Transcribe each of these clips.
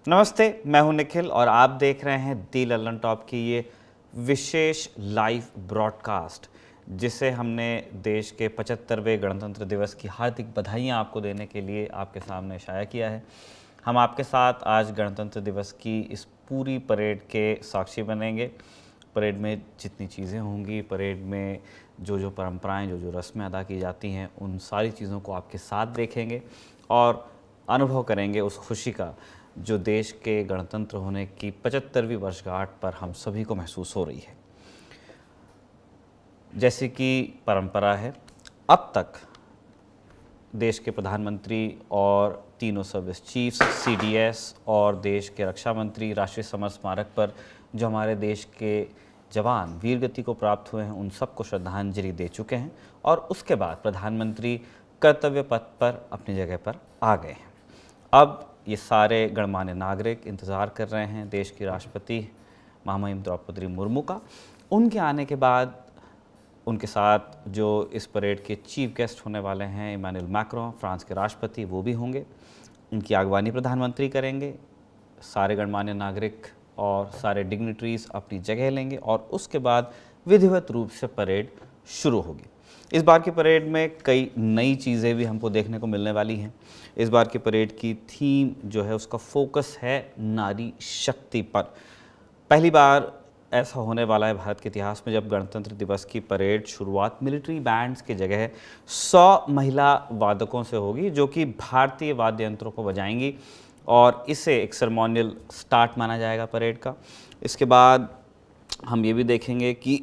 नमस्ते, मैं हूं निखिल और आप देख रहे हैं दी लल्लनटॉप की ये विशेष लाइव ब्रॉडकास्ट, जिसे हमने देश के 75वें गणतंत्र दिवस की हार्दिक बधाइयां आपको देने के लिए आपके सामने शाया किया है। हम आपके साथ आज गणतंत्र दिवस की इस पूरी परेड के साक्षी बनेंगे। परेड में जितनी चीज़ें होंगी, परेड में जो परंपराएं, जो रस्में अदा की जाती हैं, उन सारी चीज़ों को आपके साथ देखेंगे और अनुभव करेंगे उस खुशी का जो देश के गणतंत्र होने की 75वीं वर्षगांठ पर हम सभी को महसूस हो रही है। जैसे कि परंपरा है, अब तक देश के प्रधानमंत्री और तीनों सर्विस चीफ्स, सीडीएस और देश के रक्षा मंत्री राष्ट्रीय समर स्मारक पर जो हमारे देश के जवान वीरगति को प्राप्त हुए हैं, उन सबको श्रद्धांजलि दे चुके हैं और उसके बाद प्रधानमंत्री कर्तव्य पथ पर अपनी जगह पर आ गए हैं। अब ये सारे गणमान्य नागरिक इंतज़ार कर रहे हैं देश की राष्ट्रपति महामहिम द्रौपदी मुर्मू का। उनके आने के बाद उनके साथ जो इस परेड के चीफ गेस्ट होने वाले हैं, इमैनुअल मैक्रों, फ्रांस के राष्ट्रपति, वो भी होंगे। इनकी अगवानी प्रधानमंत्री करेंगे। सारे गणमान्य नागरिक और सारे डिग्निटरीज अपनी जगह लेंगे और उसके बाद विधिवत रूप से परेड शुरू होगी। इस बार की परेड में कई नई चीज़ें भी हमको देखने को मिलने वाली हैं। इस बार की परेड की थीम जो है, उसका फोकस है नारी शक्ति पर। पहली बार ऐसा होने वाला है भारत के इतिहास में, जब गणतंत्र दिवस की परेड शुरुआत मिलिट्री बैंड्स की जगह 100 महिला वादकों से होगी, जो कि भारतीय वाद्य यंत्रों को बजाएंगी और इसे एक सेरेमोनियल स्टार्ट माना जाएगा परेड का। इसके बाद हम ये भी देखेंगे कि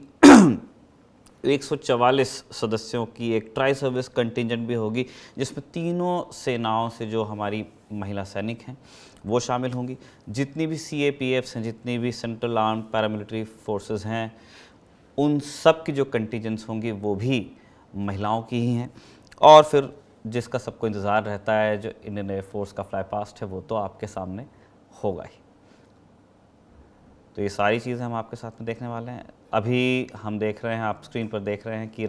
144 सदस्यों की एक ट्राई सर्विस कंटिंजेंट भी होगी, जिसमें तीनों सेनाओं से जो हमारी महिला सैनिक हैं वो शामिल होंगी। जितनी भी CAPFs हैं, जितनी भी सेंट्रल आर्म पैरामिलिट्री फोर्सेस हैं, उन सब की जो कंटिंजेंट्स होंगी वो भी महिलाओं की ही हैं। और फिर जिसका सबको इंतज़ार रहता है, जो इंडियन एयरफोर्स का फ्लाई पास्ट है, वो तो आपके सामने होगा ही। तो ये सारी चीज़ें हम आपके साथ में देखने वाले हैं। अभी हम देख रहे हैं, आप स्क्रीन पर देख रहे हैं कि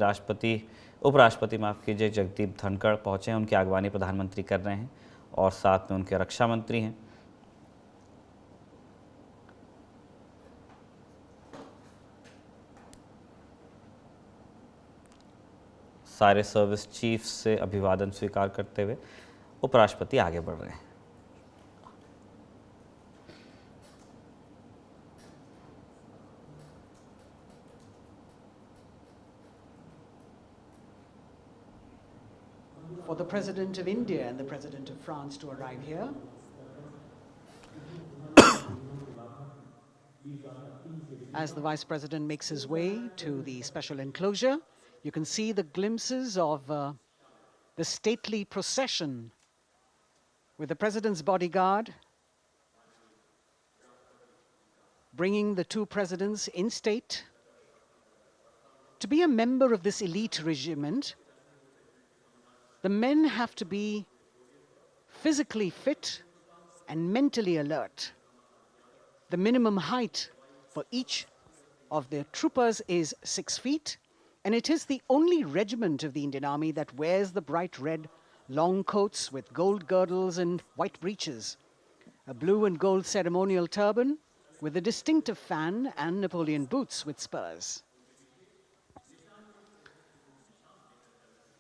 उपराष्ट्रपति माफ़ कीजिए, जगदीप धनखड़ पहुँचे हैं। उनकी अगवानी प्रधानमंत्री कर रहे हैं और साथ में उनके रक्षा मंत्री हैं। सारे सर्विस चीफ्स से अभिवादन स्वीकार करते हुए उपराष्ट्रपति आगे बढ़ रहे हैं। For the President of India and the President of France to arrive here. As the Vice President makes his way to the special enclosure, you can see the glimpses of the stately procession with the President's bodyguard bringing the two presidents in state. To be a member of this elite regiment, the men have to be physically fit and mentally alert. The minimum height for each of their troopers is 6 feet, and it is the only regiment of the Indian Army that wears the bright red long coats with gold girdles and white breeches, a blue and gold ceremonial turban with a distinctive fan and Napoleon boots with spurs.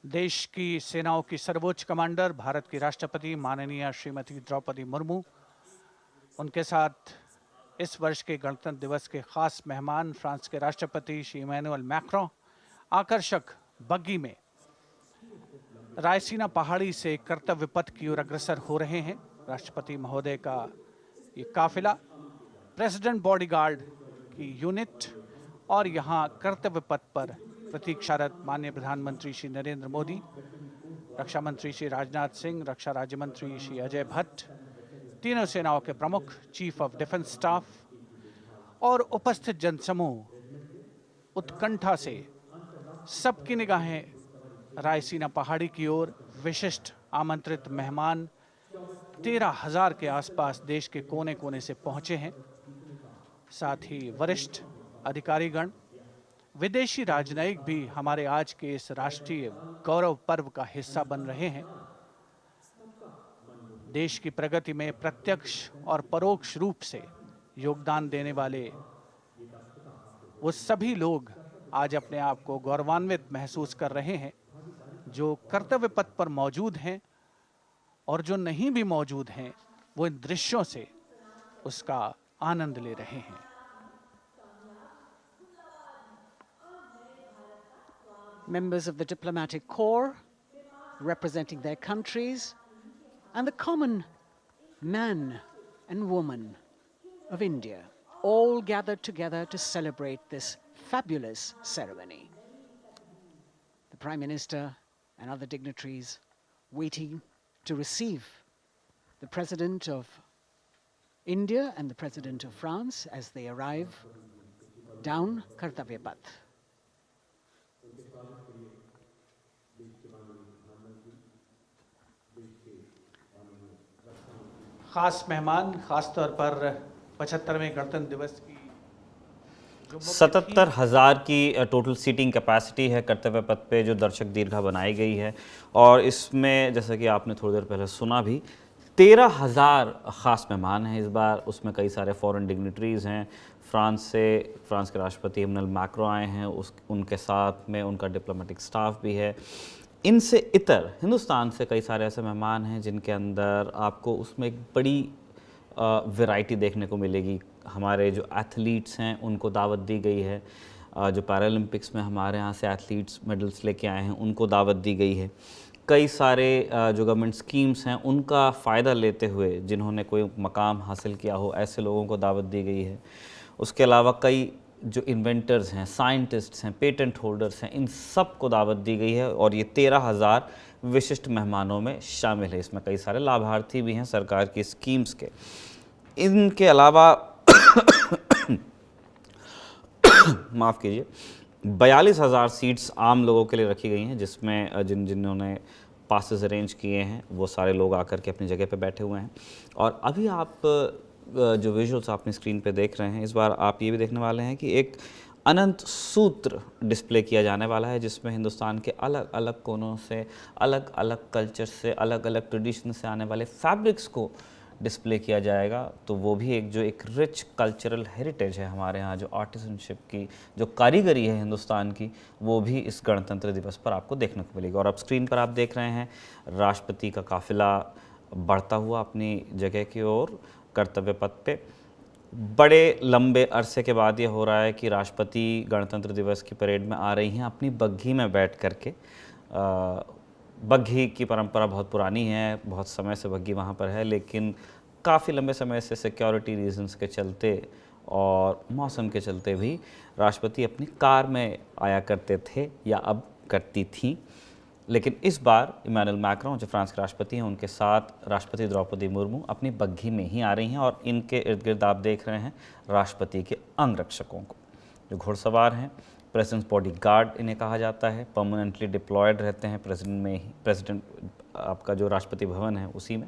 देश की सेनाओं की सर्वोच्च commander Bharat की राष्ट्रपति माननीय श्रीमती द्रौपदी मुर्मू, उनके साथ इस वर्ष के गणतंत्र दिवस के खास मेहमान फ्रांस के राष्ट्रपति श्री इमैनुअल मैक्रों आकर्षक बग्गी में रायसीना पहाड़ी से कर्तव्य पथ की ओर अग्रसर हो रहे हैं। राष्ट्रपति महोदय का ये काफिला प्रेसिडेंट बॉडीगार्ड की यूनिट और यहाँ कर्तव्य पथ पर प्रतीक्षारत माननीय प्रधानमंत्री श्री नरेंद्र मोदी, रक्षा मंत्री श्री राजनाथ सिंह, रक्षा राज्य मंत्री श्री अजय भट्ट, तीनों सेनाओं के प्रमुख, चीफ ऑफ डिफेंस स्टाफ और उपस्थित जनसमूह उत्कंठा से सबकी निगाहें रायसीना पहाड़ी की ओर। विशिष्ट आमंत्रित मेहमान 13,000 के आसपास देश के कोने कोने से पहुंचे हैं। साथ ही वरिष्ठ अधिकारीगण, विदेशी राजनयिक भी हमारे आज के इस राष्ट्रीय गौरव पर्व का हिस्सा बन रहे हैं। देश की प्रगति में प्रत्यक्ष और परोक्ष रूप से योगदान देने वाले वो सभी लोग आज अपने आप को गौरवान्वित महसूस कर रहे हैं, जो कर्तव्य पथ पर मौजूद हैं और जो नहीं भी मौजूद हैं, वो इन दृश्यों से उसका आनंद ले रहे हैं। Members of the diplomatic corps representing their countries and the common man and woman of India all gathered together to celebrate this fabulous ceremony. The Prime Minister and other dignitaries waiting to receive the President of India and the President of France as they arrive down Kartavya Path. खास मेहमान, खास तौर पर 75वें गणतंत्र दिवस की 77,000 की total seating capacity है कर्तव्य पथ पे, जो दर्शक दीर्घा बनाई गई है। और इसमें जैसा कि आपने थोड़ी देर पहले सुना भी, 13,000 ख़ास मेहमान हैं इस बार। उसमें कई सारे फॉरेन डिग्निटरीज़ हैं। फ्रांस के राष्ट्रपति इमैनुअल मैक्रों आए हैं, उनके साथ में उनका डिप्लोमेटिक स्टाफ भी है। इनसे इतर हिंदुस्तान से कई सारे ऐसे मेहमान हैं जिनके अंदर आपको उसमें एक बड़ी वैरायटी देखने को मिलेगी। हमारे जो एथलीट्स हैं उनको दावत दी गई है, जो पैरालंपिक्स में हमारे यहाँ से एथलीट्स मेडल्स लेके आए हैं उनको दावत दी गई है। कई सारे जो गवर्नमेंट स्कीम्स हैं उनका फ़ायदा लेते हुए जिन्होंने कोई मकाम हासिल किया हो, ऐसे लोगों को दावत दी गई है। उसके अलावा कई जो इन्वेंटर्स हैं, साइंटिस्ट्स हैं, पेटेंट होल्डर्स हैं, इन सब को दावत दी गई है। और ये 13,000 विशिष्ट मेहमानों में शामिल है। इसमें कई सारे लाभार्थी भी हैं सरकार की स्कीम्स के। इनके अलावा माफ़ कीजिए, 42,000 सीट्स आम लोगों के लिए रखी गई हैं, जिसमें जिन्होंने पासेस अरेंज किए हैं वो सारे लोग आकर के अपनी जगह पे बैठे हुए हैं। और अभी आप जो विजुअल्स आपने स्क्रीन पे देख रहे हैं, इस बार आप ये भी देखने वाले हैं कि एक अनंत सूत्र डिस्प्ले किया जाने वाला है, जिसमें हिंदुस्तान के अलग अलग कोनों से, अलग अलग कल्चर से, अलग अलग ट्रेडिशन से आने वाले फैब्रिक्स को डिस्प्ले किया जाएगा। तो वो भी एक रिच कल्चरल हेरिटेज है हमारे यहाँ, जो आर्टिसनशिप की जो कारीगरी है हिंदुस्तान की, वो भी इस गणतंत्र दिवस पर आपको देखने को मिलेगी। और अब स्क्रीन पर आप देख रहे हैं राष्ट्रपति का काफिला बढ़ता हुआ अपनी जगह की ओर कर्तव्य पथ पे। बड़े लंबे अरसे के बाद ये हो रहा है कि राष्ट्रपति गणतंत्र दिवस की परेड में आ रही हैं अपनी बग्घी में बैठ करके। बग्घी की परंपरा बहुत पुरानी है, बहुत समय से बग्घी वहाँ पर है, लेकिन काफ़ी लंबे समय से सिक्योरिटी रीजंस के चलते और मौसम के चलते भी राष्ट्रपति अपनी कार में आया करते थे या अब करती थी। लेकिन इस बार इमैनुअल मैक्रों, जो फ्रांस के राष्ट्रपति हैं, उनके साथ राष्ट्रपति द्रौपदी मुर्मू अपनी बग्घी में ही आ रही हैं। और इनके इर्द गिर्द आप देख रहे हैं राष्ट्रपति के अंगरक्षकों को, जो घुड़सवार हैं। प्रेसिडेंट बॉडी गार्ड इन्हें कहा जाता है, परमानेंटली डिप्लॉयड रहते हैं प्रेसिडेंट आपका जो राष्ट्रपति भवन है उसी में।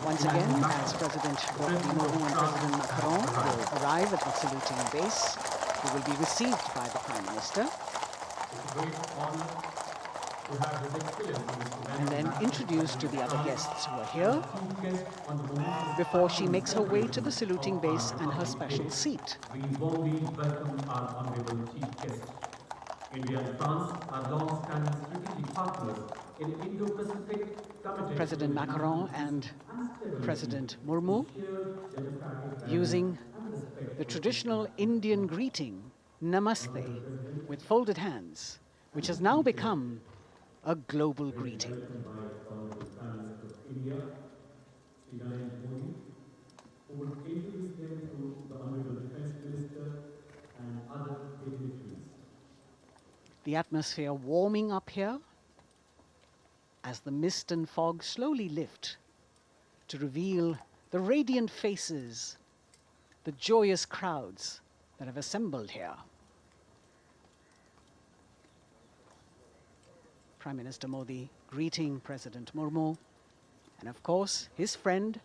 Once again, as President Loktantra and President Macron will arrive at the saluting base, they will be received by the Prime Minister and then introduced to the other guests who are here before she makes her way to the saluting base and her special seat. We warmly welcome our honorable chief guest. India and France are long-standing strategic partners in Indo-Pacific. President Macron and President Murmu using the traditional Indian greeting, Namaste, with folded hands, which has now become a global greeting. The atmosphere warming up here as the mist and fog slowly lift to reveal the radiant faces, the joyous crowds that have assembled here. Prime Minister Modi greeting President Murmu, and of course his friend,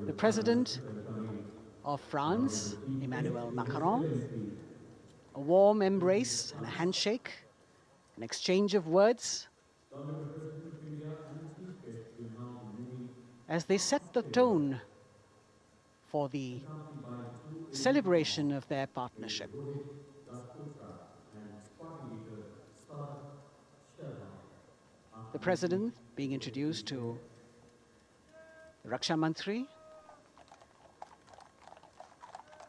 the President of France, Emmanuel Macron, a warm embrace and a handshake, an exchange of words as they set the tone for the celebration of their partnership. The President being introduced to the Raksha Mantri,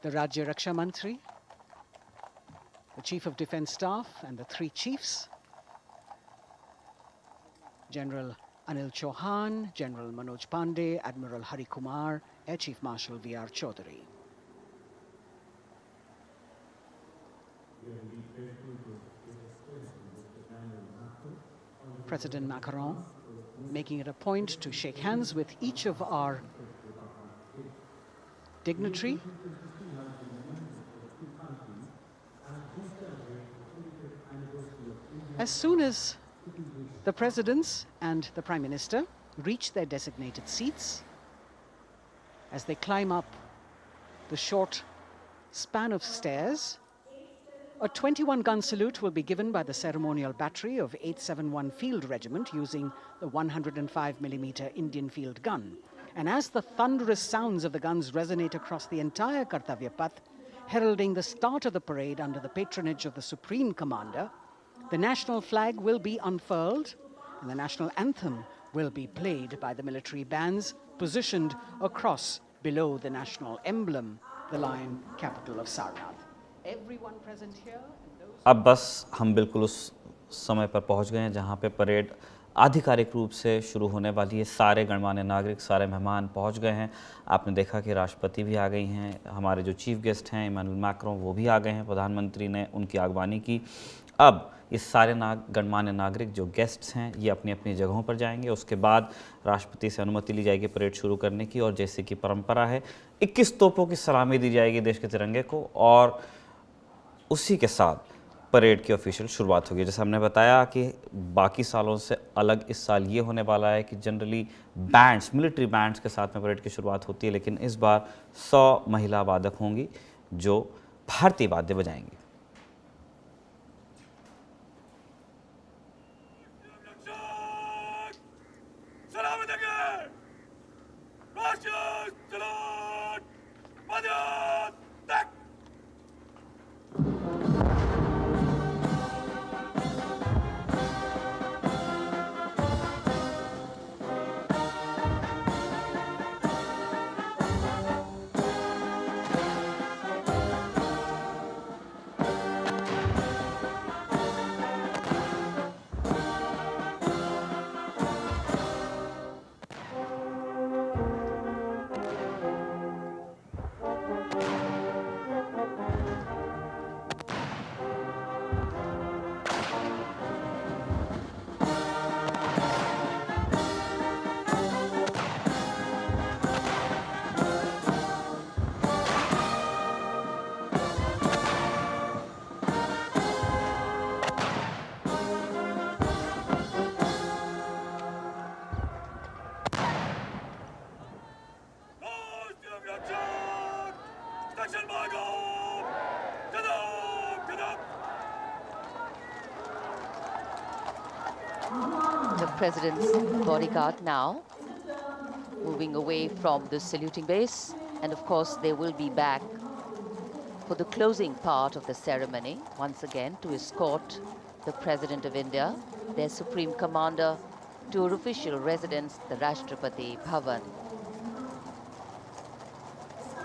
the Rajya Raksha Mantri, the Chief of Defence Staff and the three chiefs, General Anil Chauhan, General Manoj Pandey, Admiral Hari Kumar, Air Chief Marshal V.R. Chaudhary. President Macron making it a point to shake hands with each of our dignitary. As soon as the presidents and the Prime Minister reach their designated seats, as they climb up the short span of stairs, a 21-gun salute will be given by the ceremonial battery of 871 Field Regiment using the 105mm Indian field gun. And as the thunderous sounds of the guns resonate across the entire Kartavya Path, heralding the start of the parade under the patronage of the Supreme Commander, the national flag will be unfurled and the national anthem will be played by the military bands positioned across below the national emblem, the lion capital of Sarnath. Everyone present here and those... अब बस हम बिल्कुल उस समय पर पहुंच गए हैं जहां पे परेड आधिकारिक रूप से शुरू होने वाली है। सारे गणमान्य नागरिक, सारे मेहमान पहुंच गए हैं। आपने देखा कि राष्ट्रपति भी आ गई हैं, हमारे जो चीफ गेस्ट हैं इमैनुअल मैक्रों वो भी आ गए हैं, प्रधानमंत्री ने उनकी आगवानी की। अब इस सारे गणमान्य नागरिक जो गेस्ट्स हैं ये अपनी अपनी जगहों पर जाएंगे। उसके बाद राष्ट्रपति से अनुमति ली जाएगी परेड शुरू करने की और जैसे कि परंपरा है 21 तोपों की सलामी दी जाएगी देश के तिरंगे को और उसी के साथ परेड की ऑफिशियल शुरुआत होगी। जैसे हमने बताया कि बाकी सालों से अलग इस साल ये होने वाला है कि जनरली बैंड्स, मिलिट्री बैंड्स के साथ में परेड की शुरुआत होती है, लेकिन इस बार 100 महिला वादक होंगी जो भारतीय वाद्य बजाएंगी। The President's bodyguard now moving away from the saluting base, and of course they will be back for the closing part of the ceremony once again to escort the President of India, their Supreme Commander, to her official residence, the Rashtrapati Bhavan.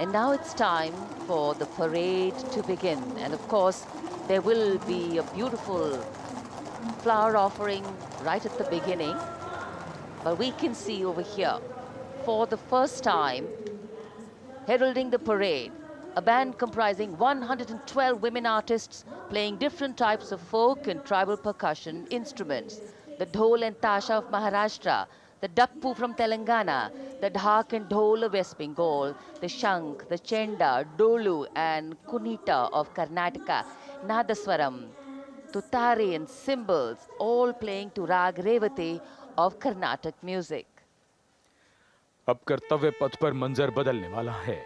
And now it's time for the parade to begin, and of course there will be a beautiful flower offering right at the beginning. But we can see over here, for the first time, heralding the parade, a band comprising 112 women artists playing different types of folk and tribal percussion instruments. The dhol and tasha of Maharashtra, the dakpu from Telangana, the dhak and dhol of West Bengal, the shank, the chenda, dolu and kunita of Karnataka, nadaswaram, tutari and cymbals, all playing to Rag Revati of Carnatic music. अब कर्तव्य पथ पर मंजर बदलने वाला है।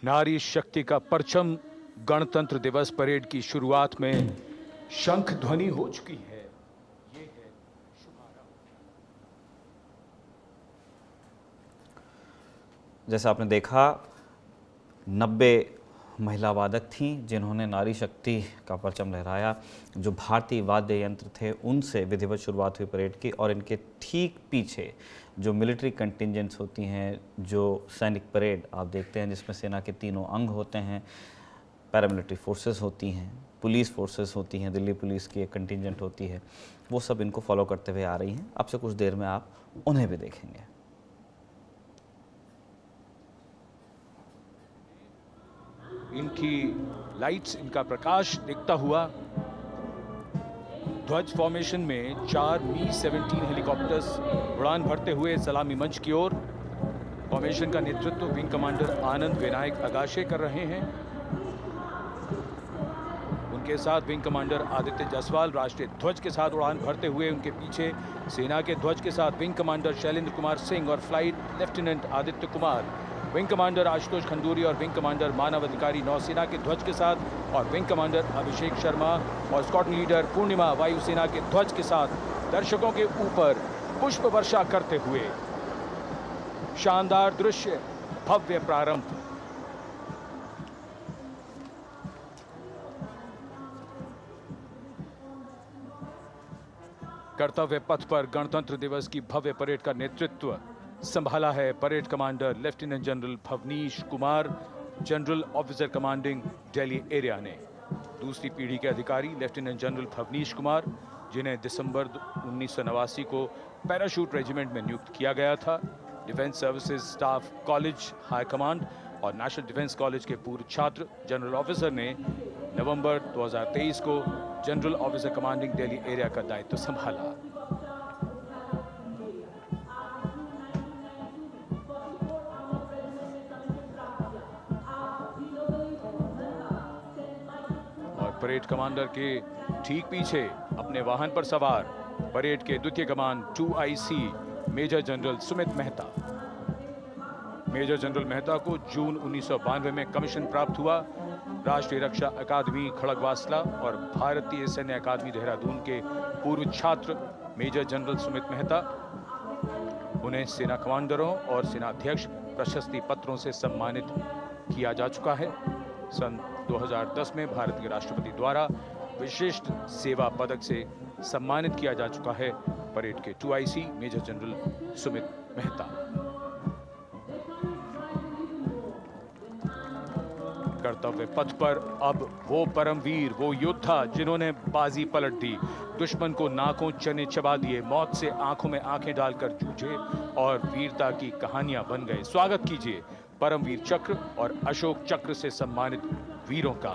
नारी शक्ति का परचम गणतंत्र दिवस परेड की शुरुआत में शंख ध्वनि हो चुकी है। ये है शुभारंभ। जैसा आपने देखा 90 महिला वादक थीं जिन्होंने नारी शक्ति का परचम लहराया। जो भारतीय वाद्य यंत्र थे उनसे विधिवत शुरुआत हुई परेड की, और इनके ठीक पीछे जो मिलिट्री कंटिंजेंट्स होती हैं, जो सैनिक परेड आप देखते हैं जिसमें सेना के तीनों अंग होते हैं, पैरामिलिट्री फोर्सेस होती हैं, पुलिस फोर्सेस होती हैं, दिल्ली पुलिस की एक कंटिंजेंट होती है, वो सब इनको फॉलो करते हुए आ रही हैं। अब से कुछ देर में आप उन्हें भी देखेंगे। इनकी लाइट्स, इनका प्रकाश दिखता हुआ ध्वज फॉर्मेशन में 4 मी-17 हेलीकॉप्टर्स उड़ान भरते हुए सलामी मंच की ओर। फॉर्मेशन का नेतृत्व विंग कमांडर आनंद विनायक अगाशे कर रहे हैं। उनके साथ विंग कमांडर आदित्य जायसवाल राष्ट्रीय ध्वज के साथ उड़ान भरते हुए, उनके पीछे सेना के ध्वज के साथ विंग कमांडर शैलेंद्र कुमार सिंह और flight lieutenant Aditya Kumar, wing commander Ashutosh Khanduri और विंग कमांडर मानव अधिकारी नौसेना के ध्वज के साथ, और विंग कमांडर अभिषेक शर्मा और स्क्वाड्रन लीडर पूर्णिमा वायुसेना के ध्वज के साथ दर्शकों के ऊपर पुष्प वर्षा करते हुए। शानदार दृश्य, भव्य प्रारंभ। कर्तव्य पथ पर गणतंत्र दिवस की भव्य परेड का नेतृत्व संभाला है parade commander lieutenant general Bhavnish Kumar, general officer commanding Delhi area ने। दूसरी पीढ़ी के अधिकारी लेफ्टिनेंट जनरल भवनीश कुमार, जिन्हें दिसंबर 1989 को पैराशूट रेजिमेंट में नियुक्त किया गया था। Defence services staff college high command और नेशनल डिफेंस कॉलेज के पूर्व छात्र जनरल ऑफिसर ने नवंबर 2023 को general officer commanding Delhi area का दायित्व संभाला। परेड कमांडर के ठीक पीछे अपने वाहन पर सवार परेड के द्वितीय कमान 2IC major general Sumit Mehta. Major general Mehta को जून 1992 में कमीशन प्राप्त हुआ। राष्ट्रीय रक्षा अकादमी खड़गवासला और भारतीय सैन्य अकादमी देहरादून के पूर्व छात्र मेजर जनरल सुमित मेहता। उन्हें सेना कमांडरों और सेनाध्यक्ष प्रशस्ति पत्रों से सम्मानित किया जा चुका है। सन 2010 में भारत के राष्ट्रपति द्वारा विशिष्ट सेवा पदक से सम्मानित किया जा चुका है परेड के 2IC major general Sumit Mehta. कर्तव्य पथ पर अब वो परमवीर, वो योद्धा जिन्होंने बाजी पलट दी, दुश्मन को नाकों चने चबा दिए, मौत से आंखों में आंखें डालकर जूझे और वीरता की कहानियां बन गए। स्वागत कीजिए परमवीर चक्र और अशोक चक्र से सम्मानित वीरों का।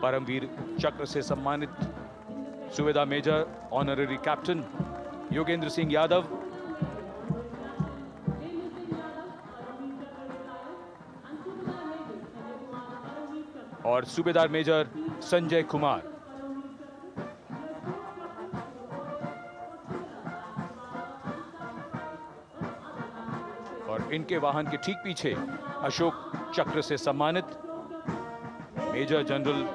परमवीर चक्र से सम्मानित सुबेदार major honorary captain Yogendra Singh Yadav, और सूबेदार मेजर संजय कुमार। और इनके वाहन के ठीक पीछे अशोक चक्र से सम्मानित मेजर जनरल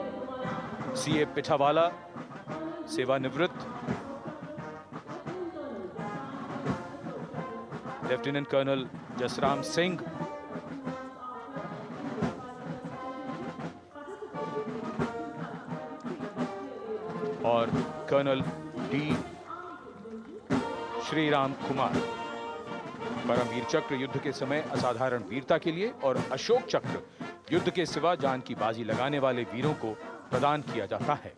CA पिठावाला, सेवानिवृत्त, लेफ्टिनेंट कर्नल जसराम सिंह, और कर्नल D श्रीराम कुमार। परमवीर चक्र युद्ध के समय असाधारण वीरता के लिए और अशोक चक्र युद्ध के सिवा जान की बाजी लगाने वाले वीरों को प्रदान किया जाता है।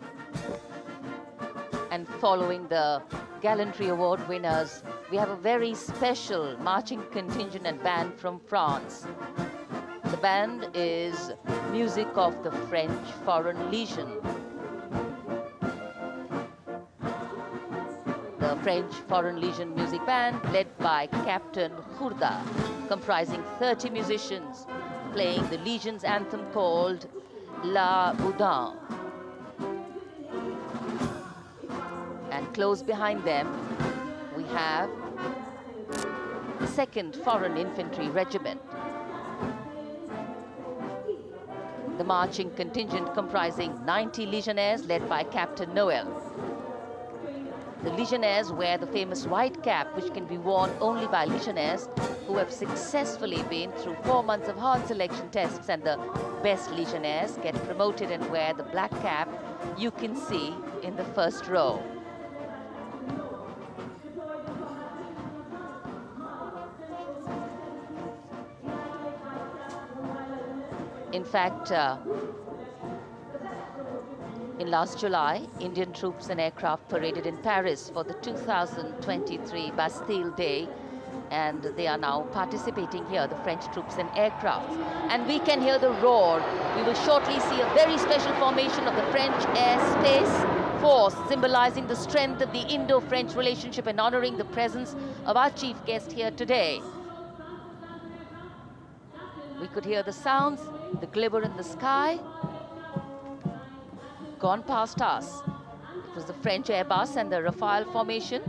And following the gallantry award winners, we have a very special marching contingent and band from France. The band is music of the French Foreign Legion. The French Foreign Legion music band led by Captain Khurda, comprising 30 musicians playing the Legion's anthem called La Boudin. And close behind them, we have the 2nd Foreign Infantry Regiment. The marching contingent comprising 90 legionnaires led by Captain Noel. The legionnaires wear the famous white cap, which can be worn only by legionnaires who have successfully been through 4 months of hard selection tests, and the best legionnaires get promoted and wear the black cap you can see in the first row. In fact, in last July, Indian troops and aircraft paraded in Paris for the 2023 Bastille Day, and they are now participating here, the French troops and aircrafts. And we can hear the roar. We will shortly see a very special formation of the French Air Space Force, symbolizing the strength of the Indo-French relationship and honoring the presence of our chief guest here today. We could hear the sounds, the glimmer in the sky. Gone past us. It was the French Airbus and the Rafale formation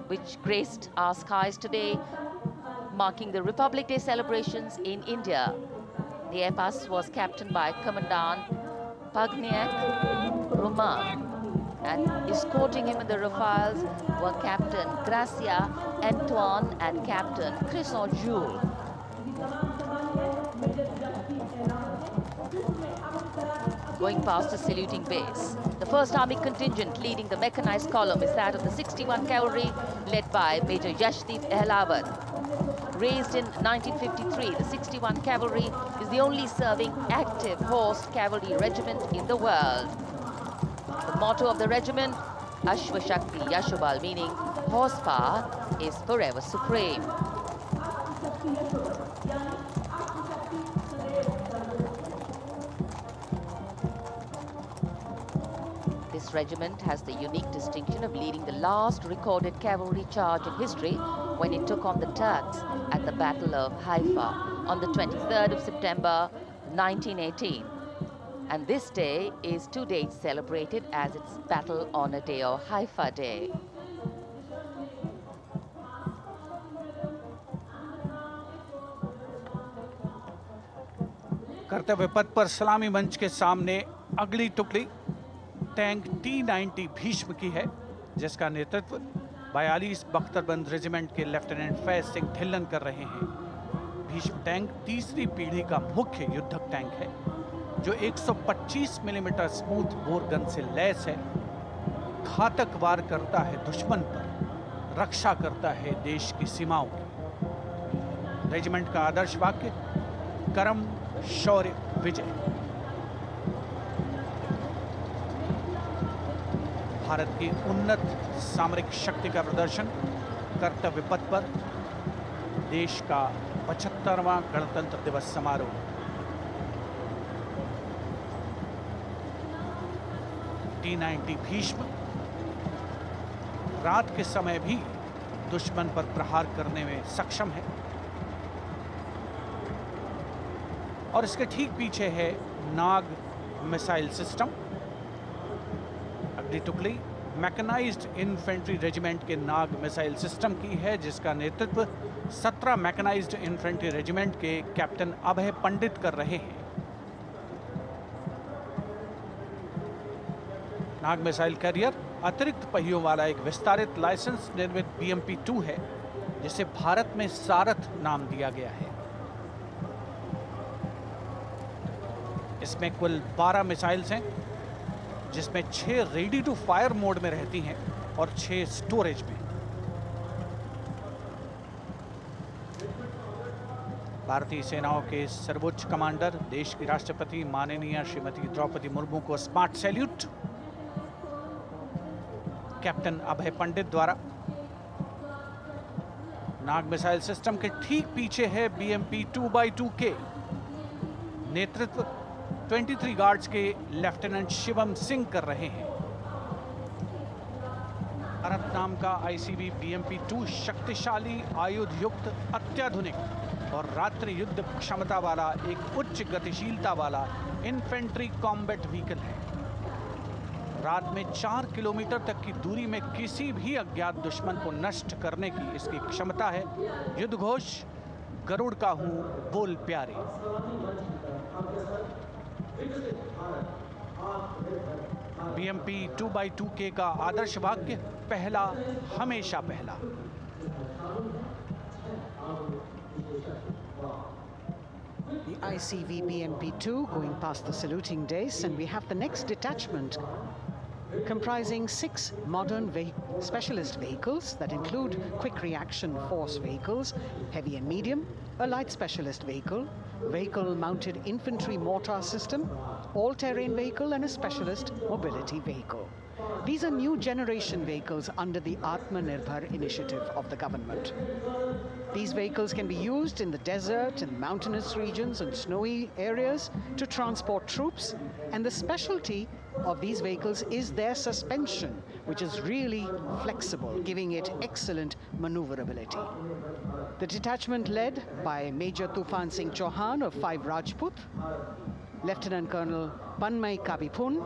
which graced our skies today, marking the Republic Day celebrations in India. The Airbus was captained by Commandant Pagniak Roman, and escorting him in the Rafales were Captain Gracia Antoine and Captain Crescent Jules. Going past a saluting base. The 1st Army contingent leading the mechanized column is that of the 61 Cavalry, led by Major Yashdeep Ehlawat. Raised in 1953, the 61 Cavalry is the only serving active horsed cavalry regiment in the world. The motto of the regiment, Ashwa Shakti Yashobal, meaning horsepower is forever supreme. This regiment has the unique distinction of leading the last recorded cavalry charge in history when it took on the Turks at the Battle of Haifa on the 23rd of September 1918. And this day is to date celebrated as its Battle Honor Day or Haifa Day. कर्तव्य पथ पर सलामी मंच के सामने अगली टुकड़ी tank T-90 Bhishma की है, जिसका नेतृत्व 42 बख्तरबंद रेजिमेंट के लेफ्टिनेंट फैज सिंह ढिल्लन कर रहे हैं। भीष्म टैंक तीसरी पीढ़ी का मुख्य युद्धक टैंक है, जो 125 मिलीमीटर स्मूथ बोर गन से लैस है, घातक वार करता है दुश्मन पर, रक्षा करता है देश की सीमाओं की। रेजिमेंट का आदर्श वाक्य कर्म शौर्य विजय। भारत की उन्नत सामरिक शक्ति का प्रदर्शन कर्तव्य पथ पर देश का 75वां गणतंत्र दिवस समारोह। T-90 भीष्म रात के समय भी दुश्मन पर प्रहार करने में सक्षम है, और इसके ठीक पीछे है नाग मिसाइल सिस्टम। अगली टुकड़ी मैकेनाइज्ड इन्फेंट्री रेजिमेंट के नाग मिसाइल सिस्टम की है, जिसका नेतृत्व 17 मैकेनाइज्ड इन्फेंट्री रेजिमेंट के कैप्टन अभय पंडित कर रहे हैं। नाग मिसाइल कैरियर अतिरिक्त पहियों वाला एक विस्तारित लाइसेंस निर्मित BMP-2 है, जिसे भारत में सारथ नाम दिया गया है। इसमें कुल 12 मिसाइल्स हैं, जिसमें 6 रेडी टू फायर मोड में रहती हैं और 6 स्टोरेज में। भारतीय सेनाओं के सर्वोच्च कमांडर देश की राष्ट्रपति माननीय श्रीमती द्रौपदी मुर्मू को स्मार्ट सैल्यूट कैप्टन अभय पंडित द्वारा। नाग मिसाइल सिस्टम के ठीक पीछे है BMP-2x2K। नेतृत्व 23 गार्ड्स के लेफ्टिनेंट शिवम सिंह कर रहे हैं। भारत नाम का ICB BMP-2 शक्तिशाली आयुध युक्त अत्याधुनिक और रात्रि युद्ध क्षमता वाला एक उच्च गतिशीलता वाला इन्फेंट्री कॉम्बैट व्हीकल है। रात में 4 किलोमीटर तक की दूरी में किसी भी अज्ञात दुश्मन को नष्ट करने की इसकी क्षमता है। युद्ध घोष गरुड़ का हूं बोल प्यारे। BMP 2x2K का आदर्श वाक्य, पहला हमेशा पहला। The ICV BMP-2 going past the saluting days, and we have the next detachment comprising 6 modern specialist vehicles that include quick reaction force vehicles, heavy and medium, a light specialist vehicle, vehicle-mounted infantry mortar system, all-terrain vehicle, and a specialist mobility vehicle. These are new generation vehicles under the Atmanirbhar initiative of the government. These vehicles can be used in the desert and mountainous regions and snowy areas to transport troops, and the specialty of these vehicles is their suspension, which is really flexible, giving it excellent maneuverability. The detachment led by Major Tufan Singh Chauhan of 5 Rajput, Lieutenant Colonel Panmay Kabipun,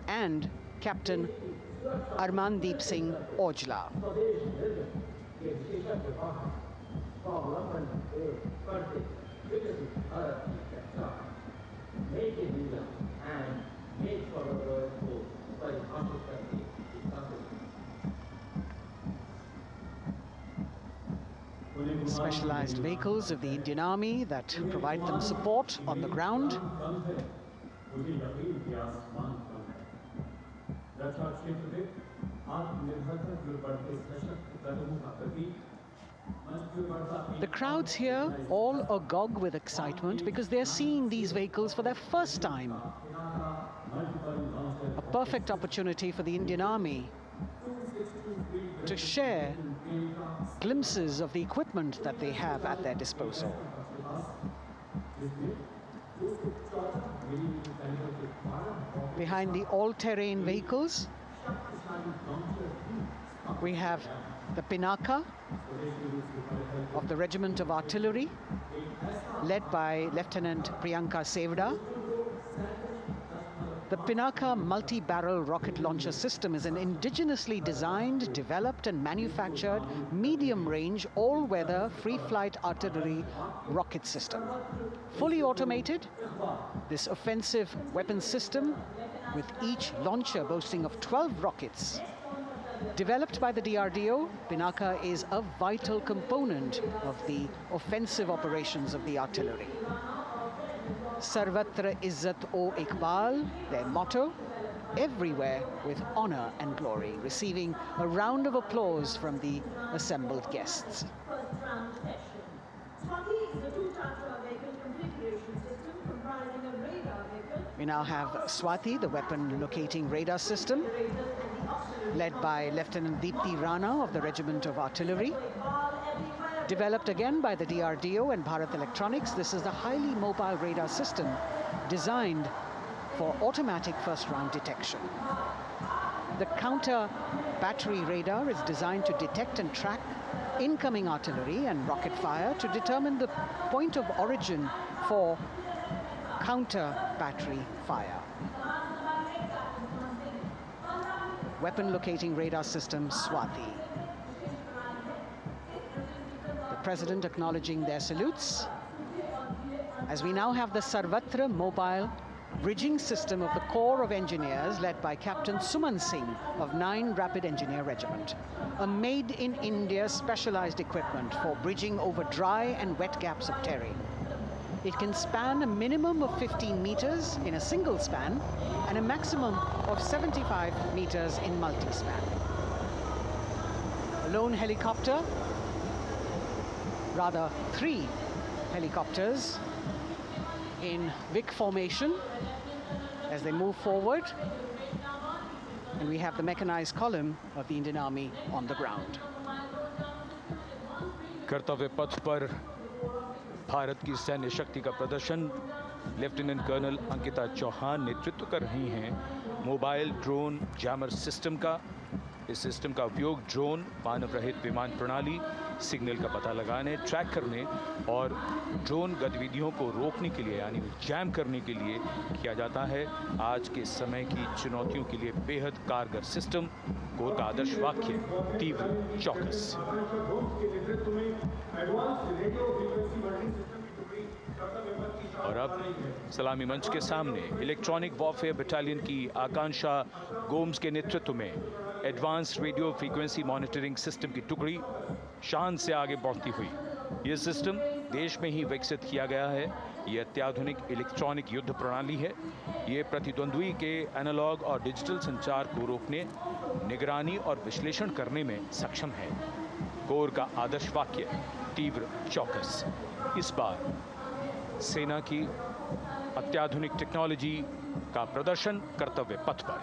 and Captain Armandeep Singh Ojla. Specialized vehicles of the Indian Army that provide them support on the ground. The crowds here all agog with excitement because they're seeing these vehicles for their first time. A perfect opportunity for the Indian Army to share glimpses of the equipment that they have at their disposal. Behind the all-terrain vehicles, we have the Pinaka of the Regiment of Artillery, led by Lieutenant Priyanka Sevda. The Pinaka multi-barrel rocket launcher system is an indigenously designed, developed and manufactured medium-range, all-weather, free-flight artillery rocket system. Fully automated, this offensive weapon system, with each launcher boasting of 12 rockets, developed by the DRDO, Pinaka is a vital component of the offensive operations of the artillery. Sarvatra Izzat O Iqbal, their motto, everywhere with honor and glory, receiving a round of applause from the assembled guests. We now have Swati, the weapon locating radar system, led by Lieutenant Deepti Rana of the Regiment of Artillery. Developed again by the DRDO and Bharat Electronics, this is a highly mobile radar system designed for automatic first-round detection. The counter battery radar is designed to detect and track incoming artillery and rocket fire to determine the point of origin for counter battery fire. Weapon locating radar system Swati. The President acknowledging their salutes, as we now have the Sarvatra mobile bridging system of the Corps of Engineers led by Captain Suman Singh of 9 Rapid Engineer Regiment, a made-in-India specialized equipment for bridging over dry and wet gaps of terrain. It can span a minimum of 15 meters in a single span and a maximum of 75 meters in multi-span. A lone helicopter, rather 3 helicopters in Vic formation as they move forward, and we have the mechanized column of the Indian Army on the ground. कर्तव्य पथ पर भारत की सैन्य शक्ति का प्रदर्शन lieutenant colonel Ankita Chauhan नेतृत्व कर रही हैं मोबाइल ड्रोन जैमर सिस्टम का। इस सिस्टम का उपयोग ड्रोन, मानव रहित विमान प्रणाली, सिग्नल का पता लगाने, ट्रैक करने और ड्रोन गतिविधियों को रोकने के लिए यानी जैम करने के लिए किया जाता है। आज के समय की चुनौतियों के लिए बेहद कारगर सिस्टम। कोर का आदर्श वाक्य तीव्र चौकस। और अब सलामी मंच के सामने इलेक्ट्रॉनिक वॉरफेयर बटालियन की आकांक्षा गोम्स के नेतृत्व में advance radio frequency monitoring system की टुकड़ी शान से आगे बढ़ती हुई। यह सिस्टम देश में ही विकसित किया गया है। यह अत्याधुनिक इलेक्ट्रॉनिक युद्ध प्रणाली है। यह प्रतिद्वंद्वी के एनालॉग और डिजिटल संचार को रोकने, निगरानी और विश्लेषण करने में सक्षम है। कोर का आदर्श वाक्य तीव्र चौकस। इस बार सेना की अत्याधुनिक टेक्नोलॉजी का प्रदर्शन कर्तव्य पथ पर।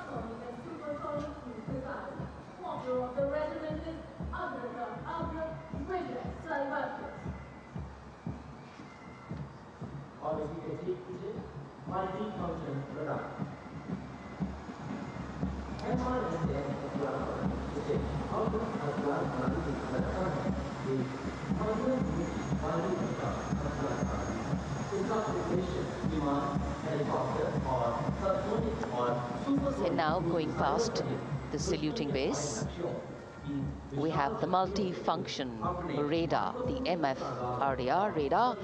And now going past the saluting base, we have the multi-function radar, the MFRDR radar.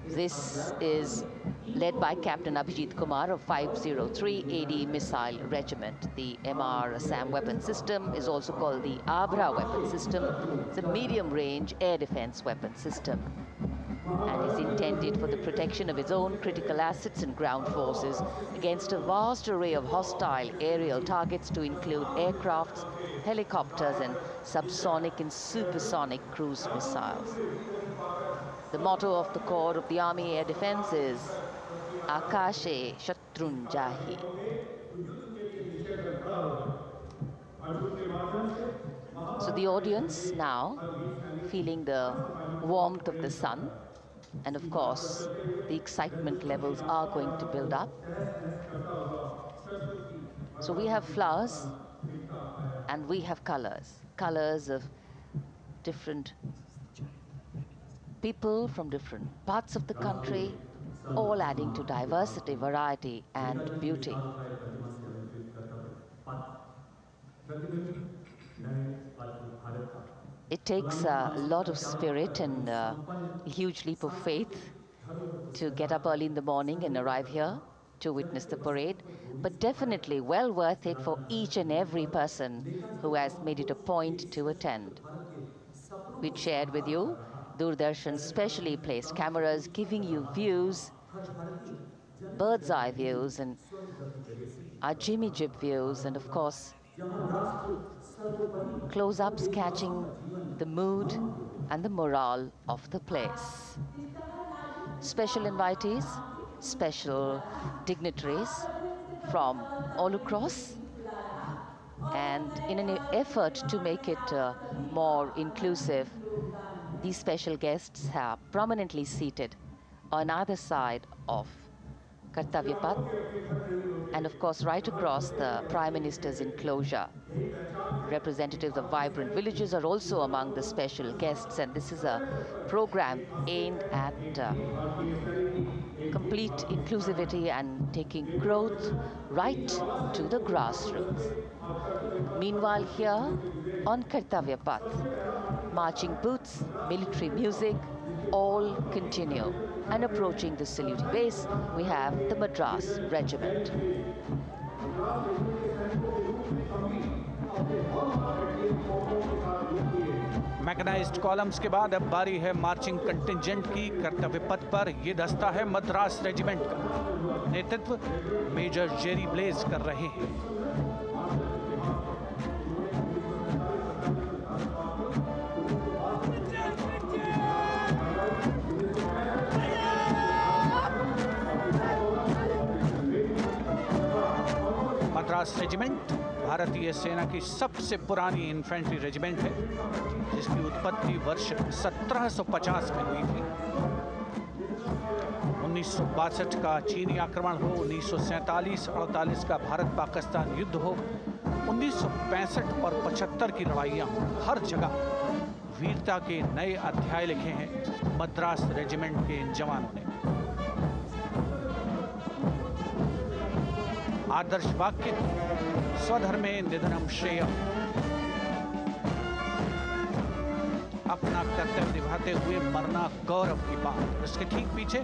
This is led by Captain Abhijit Kumar of 503 AD Missile Regiment. The MR SAM weapon system is also called the Abra weapon system. It's a medium-range air defense weapon system and is intended for the protection of its own critical assets and ground forces against a vast array of hostile aerial targets to include aircrafts, helicopters, and subsonic and supersonic cruise missiles. The motto of the Corps of the Army Air Defense is Akashe Shatrun Jahi. So the audience now feeling the warmth of the sun, and of course the excitement levels are going to build up. So we have flowers and we have colors of different people from different parts of the country, all adding to diversity, variety, and beauty. It takes a lot of spirit and a huge leap of faith to get up early in the morning and arrive here to witness the parade, but definitely well worth it for each and every person who has made it a point to attend. We shared with you Doordarshan's specially placed cameras giving you views, bird's eye views, and our Jimmy Jib views, and of course, close-ups catching the mood and the morale of the place. Special invitees, special dignitaries from all across, and in an effort to make it more inclusive, these special guests are prominently seated on either side of Kartavya Path, and of course right across the Prime Minister's enclosure. Representatives of vibrant villages are also among the special guests, and this is a program aimed at complete inclusivity and taking growth right to the grassroots. Meanwhile, here on Kartavya Path, marching boots, military music, all continue. And approaching the saluting base, we have the Madras Regiment. Mechanised columns के बाद अब बारी है marching contingent की। कर्तव्य पथ पर ये दस्ता है मद्रास रेजिमेंट का। नेतृत्व मेजर जेरी ब्लेज कर रहे हैं। मद्रास रेजिमेंट भारतीय सेना की सबसे पुरानी इन्फेंट्री रेजिमेंट है, जिसकी उत्पत्ति वर्ष 1750 में हुई थी। 1962 का चीनी आक्रमण हो, 1947-48 का भारत पाकिस्तान युद्ध हो, 1965 और 75 की लड़ाइयाँ, हर जगह वीरता के नए अध्याय लिखे हैं मद्रास रेजिमेंट के इन जवानों ने। आदर्श वाक्य स्वधर्मे निधनम श्रेयः। अपना कर्तव्य निभाते हुए मरना गौरव की बात। उसके ठीक पीछे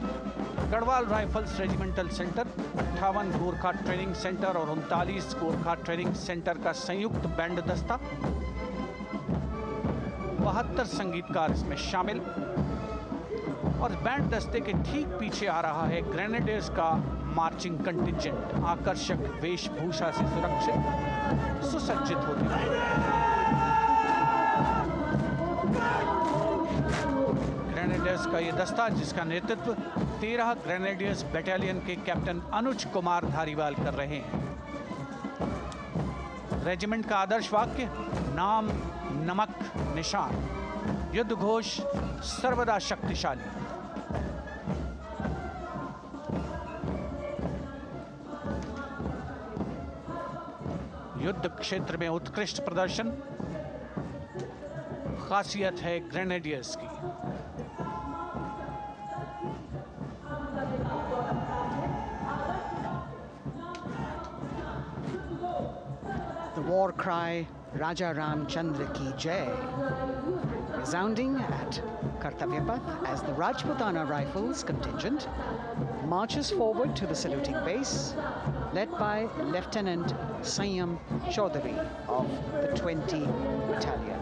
Garhwal rifles regimental centre, 58 Gorkha training centre और 39 गोरखा ट्रेनिंग सेंटर का संयुक्त बैंड दस्ता। 72 संगीतकार इसमें शामिल। और बैंड दस्ते के ठीक पीछे आ रहा है ग्रेनेडियर्स का मार्चिंग कंटिंजेंट, आकर्षक वेशभूषा से सुरक्षित सुसज्जित होते हुए। ग्रेनेडियर्स का ये दस्ता, जिसका नेतृत्व 13 ग्रेनेडियर्स बटालियन के कैप्टन अनुज कुमार धारीवाल कर रहे हैं। रेजिमेंट का आदर्श वाक्य नाम नमक निशान, युद्ध घोष सर्वदा शक्तिशाली। युद्ध क्षेत्र में उत्कृष्ट प्रदर्शन खासियत है ग्रेनेडियर्स की। The war cry Raja Ramchandra Ki Jai, resounding at Kartavya Path as the Rajputana Rifles contingent marches forward to the saluting base, led by Lieutenant Sanyam Chaudhary of the 20 Battalion.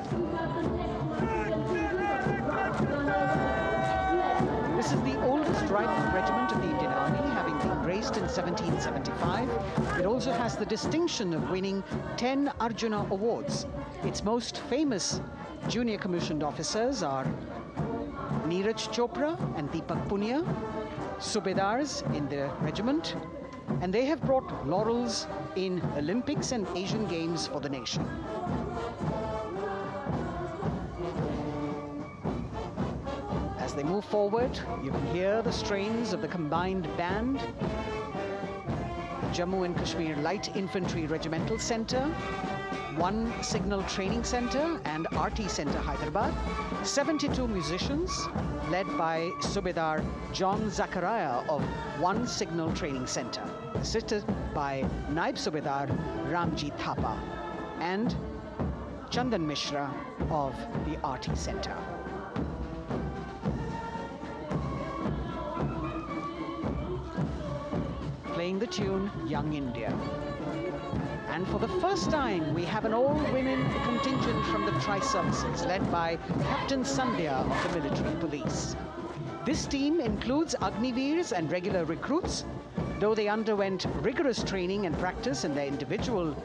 This is the oldest rifle regiment of the Indian Army, having been raised in 1775. It also has the distinction of winning 10 Arjuna Awards. Its most famous junior commissioned officers are Neeraj Chopra and Deepak Punia, Subedars in the regiment, and they have brought laurels in Olympics and Asian Games for the nation. As they move forward, you can hear the strains of the combined band. Jammu and Kashmir Light Infantry Regimental Centre, 1 Signal Training Centre and RT Centre Hyderabad, 72 musicians led by Subedar John Zachariah of 1 Signal Training Centre, assisted by Naib Subedar Ramji Thapa and Chandan Mishra of the RT Centre. Playing the tune Young India. And for the first time, we have an all-women contingent from the Tri-Services, led by Captain Sandhya of the Military Police. This team includes Agniveers and regular recruits. Though they underwent rigorous training and practice in their individual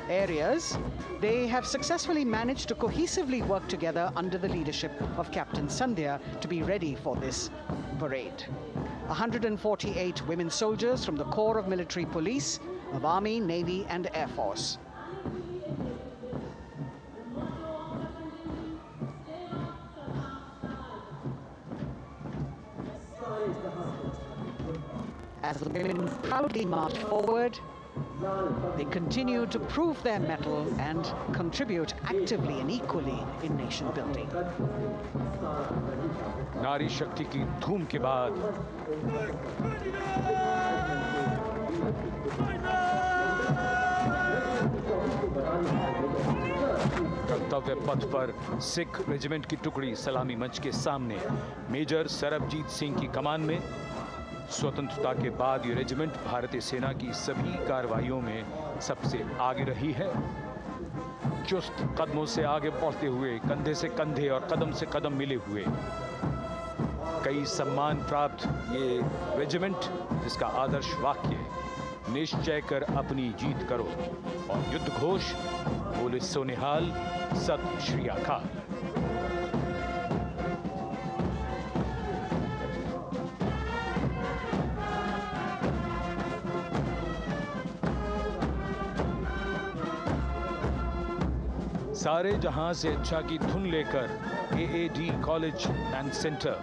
areas, they have successfully managed to cohesively work together under the leadership of Captain Sandhya to be ready for this parade. 148 women soldiers from the Corps of Military Police, of Army, Navy and Air Force. As the women proudly march forward, they continue to prove their mettle and contribute actively and equally in nation building. नारी शक्ति की धूम के बाद कर्तव्य पथ पर Sikh regiment की टुकड़ी सलामी मंच के सामने मेजर सरबजीत सिंह की कमान में। स्वतंत्रता के बाद ये रेजिमेंट भारतीय सेना की सभी कार्रवाइयों में सबसे आगे रही है। चुस्त कदमों से आगे बढ़ते हुए, कंधे से कंधे और कदम से कदम मिले हुए, कई सम्मान प्राप्त ये रेजिमेंट, जिसका आदर्श वाक्य निश्चय कर अपनी जीत करो और युद्ध घोष बोले सोनिहाल सत श्री अकाल। सारे जहां से अच्छा की धुन लेकर AAD college and centre,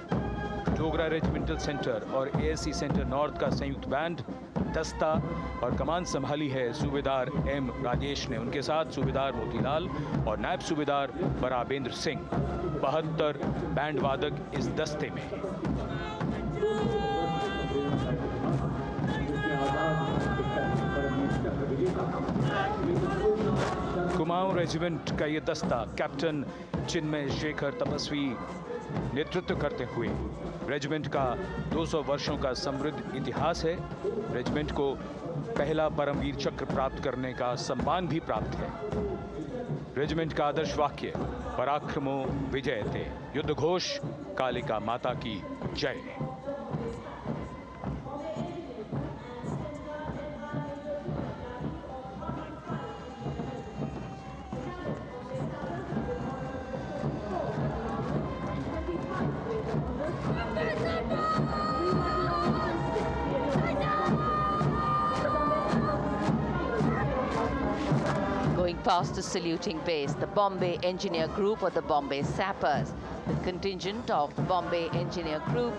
Dogra regimental centre और एएससी सेंटर नॉर्थ का संयुक्त बैंड दस्ता और कमान संभाली है सूबेदार एम राजेश ने। उनके साथ सूबेदार मोतीलाल और नायब सूबेदार बराबेंद्र सिंह। 72 बैंड वादक इस दस्ते में हैं। कुमाऊं रेजिमेंट का ये दस्ता कैप्टन चिन्मय शेखर तपस्वी नेतृत्व करते हुए, रेजिमेंट का 200 वर्षों का समृद्ध इतिहास है। रेजिमेंट को पहला परमवीर चक्र प्राप्त करने का सम्मान भी प्राप्त है। रेजिमेंट का आदर्श वाक्य पराक्रमो विजयते, युद्ध घोष कालिका माता की जय। Going past the saluting base, the Bombay Engineer Group or the Bombay Sappers, the contingent of the Bombay Engineer Group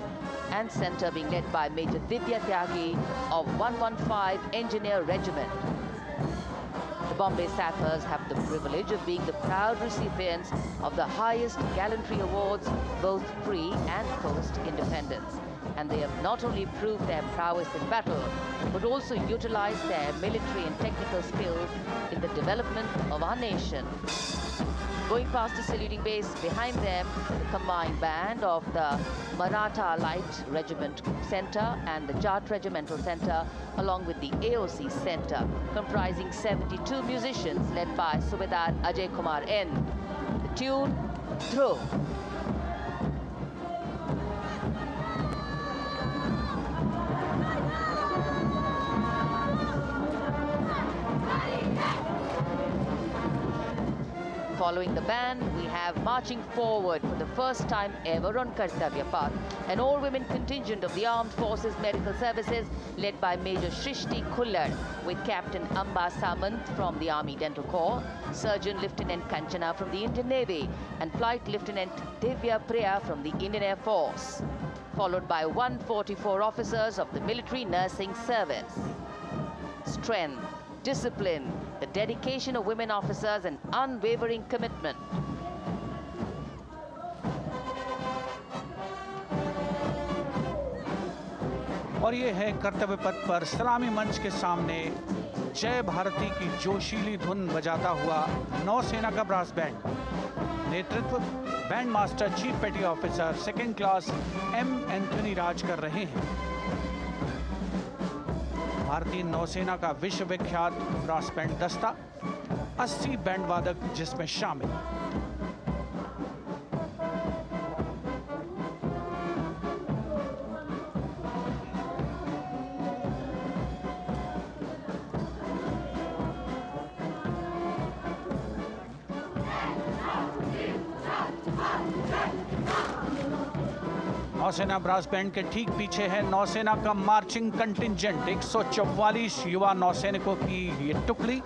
and Centre being led by Major Divya Tyagi of 115 Engineer Regiment. The Bombay Sappers have the privilege of being the proud recipients of the highest gallantry awards, both pre and post-independence. And they have not only proved their prowess in battle, but also utilized their military and technical skills in the development of our nation. Going past the saluting base, behind them, the combined band of the Maratha Light Regiment Centre and the Jat Regimental Centre, along with the AOC Centre, comprising 72 musicians led by Subedar Ajay Kumar N. The tune, Dhruv. Following the band, we have marching forward for the first time ever on Kartavya Path, an all-women contingent of the Armed Forces Medical Services led by Major Shrishti Khullar, with Captain Amba Samant from the Army Dental Corps, Surgeon Lieutenant Kanchana from the Indian Navy, and Flight Lieutenant Divya Priya from the Indian Air Force, followed by 144 officers of the Military Nursing Service. Strength, discipline, the dedication of women officers and unwavering commitment. और ये है कर्तव्य पथ पर सलामी मंच के सामने जय भारती की जोशीली धुन बजाता हुआ नौसेना का ब्रास बैंड। नेतृत्व band master chief petty officer second class M Anthony Raj कर रहे हैं। भारतीय नौसेना का विश्व विख्यात ब्रास बैंड दस्ता, 80 बैंड वादक जिसमें शामिल। नौसेना ब्रास बैंड के ठीक पीछे है नौसेना का मार्चिंग कंटिंजेंट, 144 युवा नौसैनिकों की ये टुकड़ी,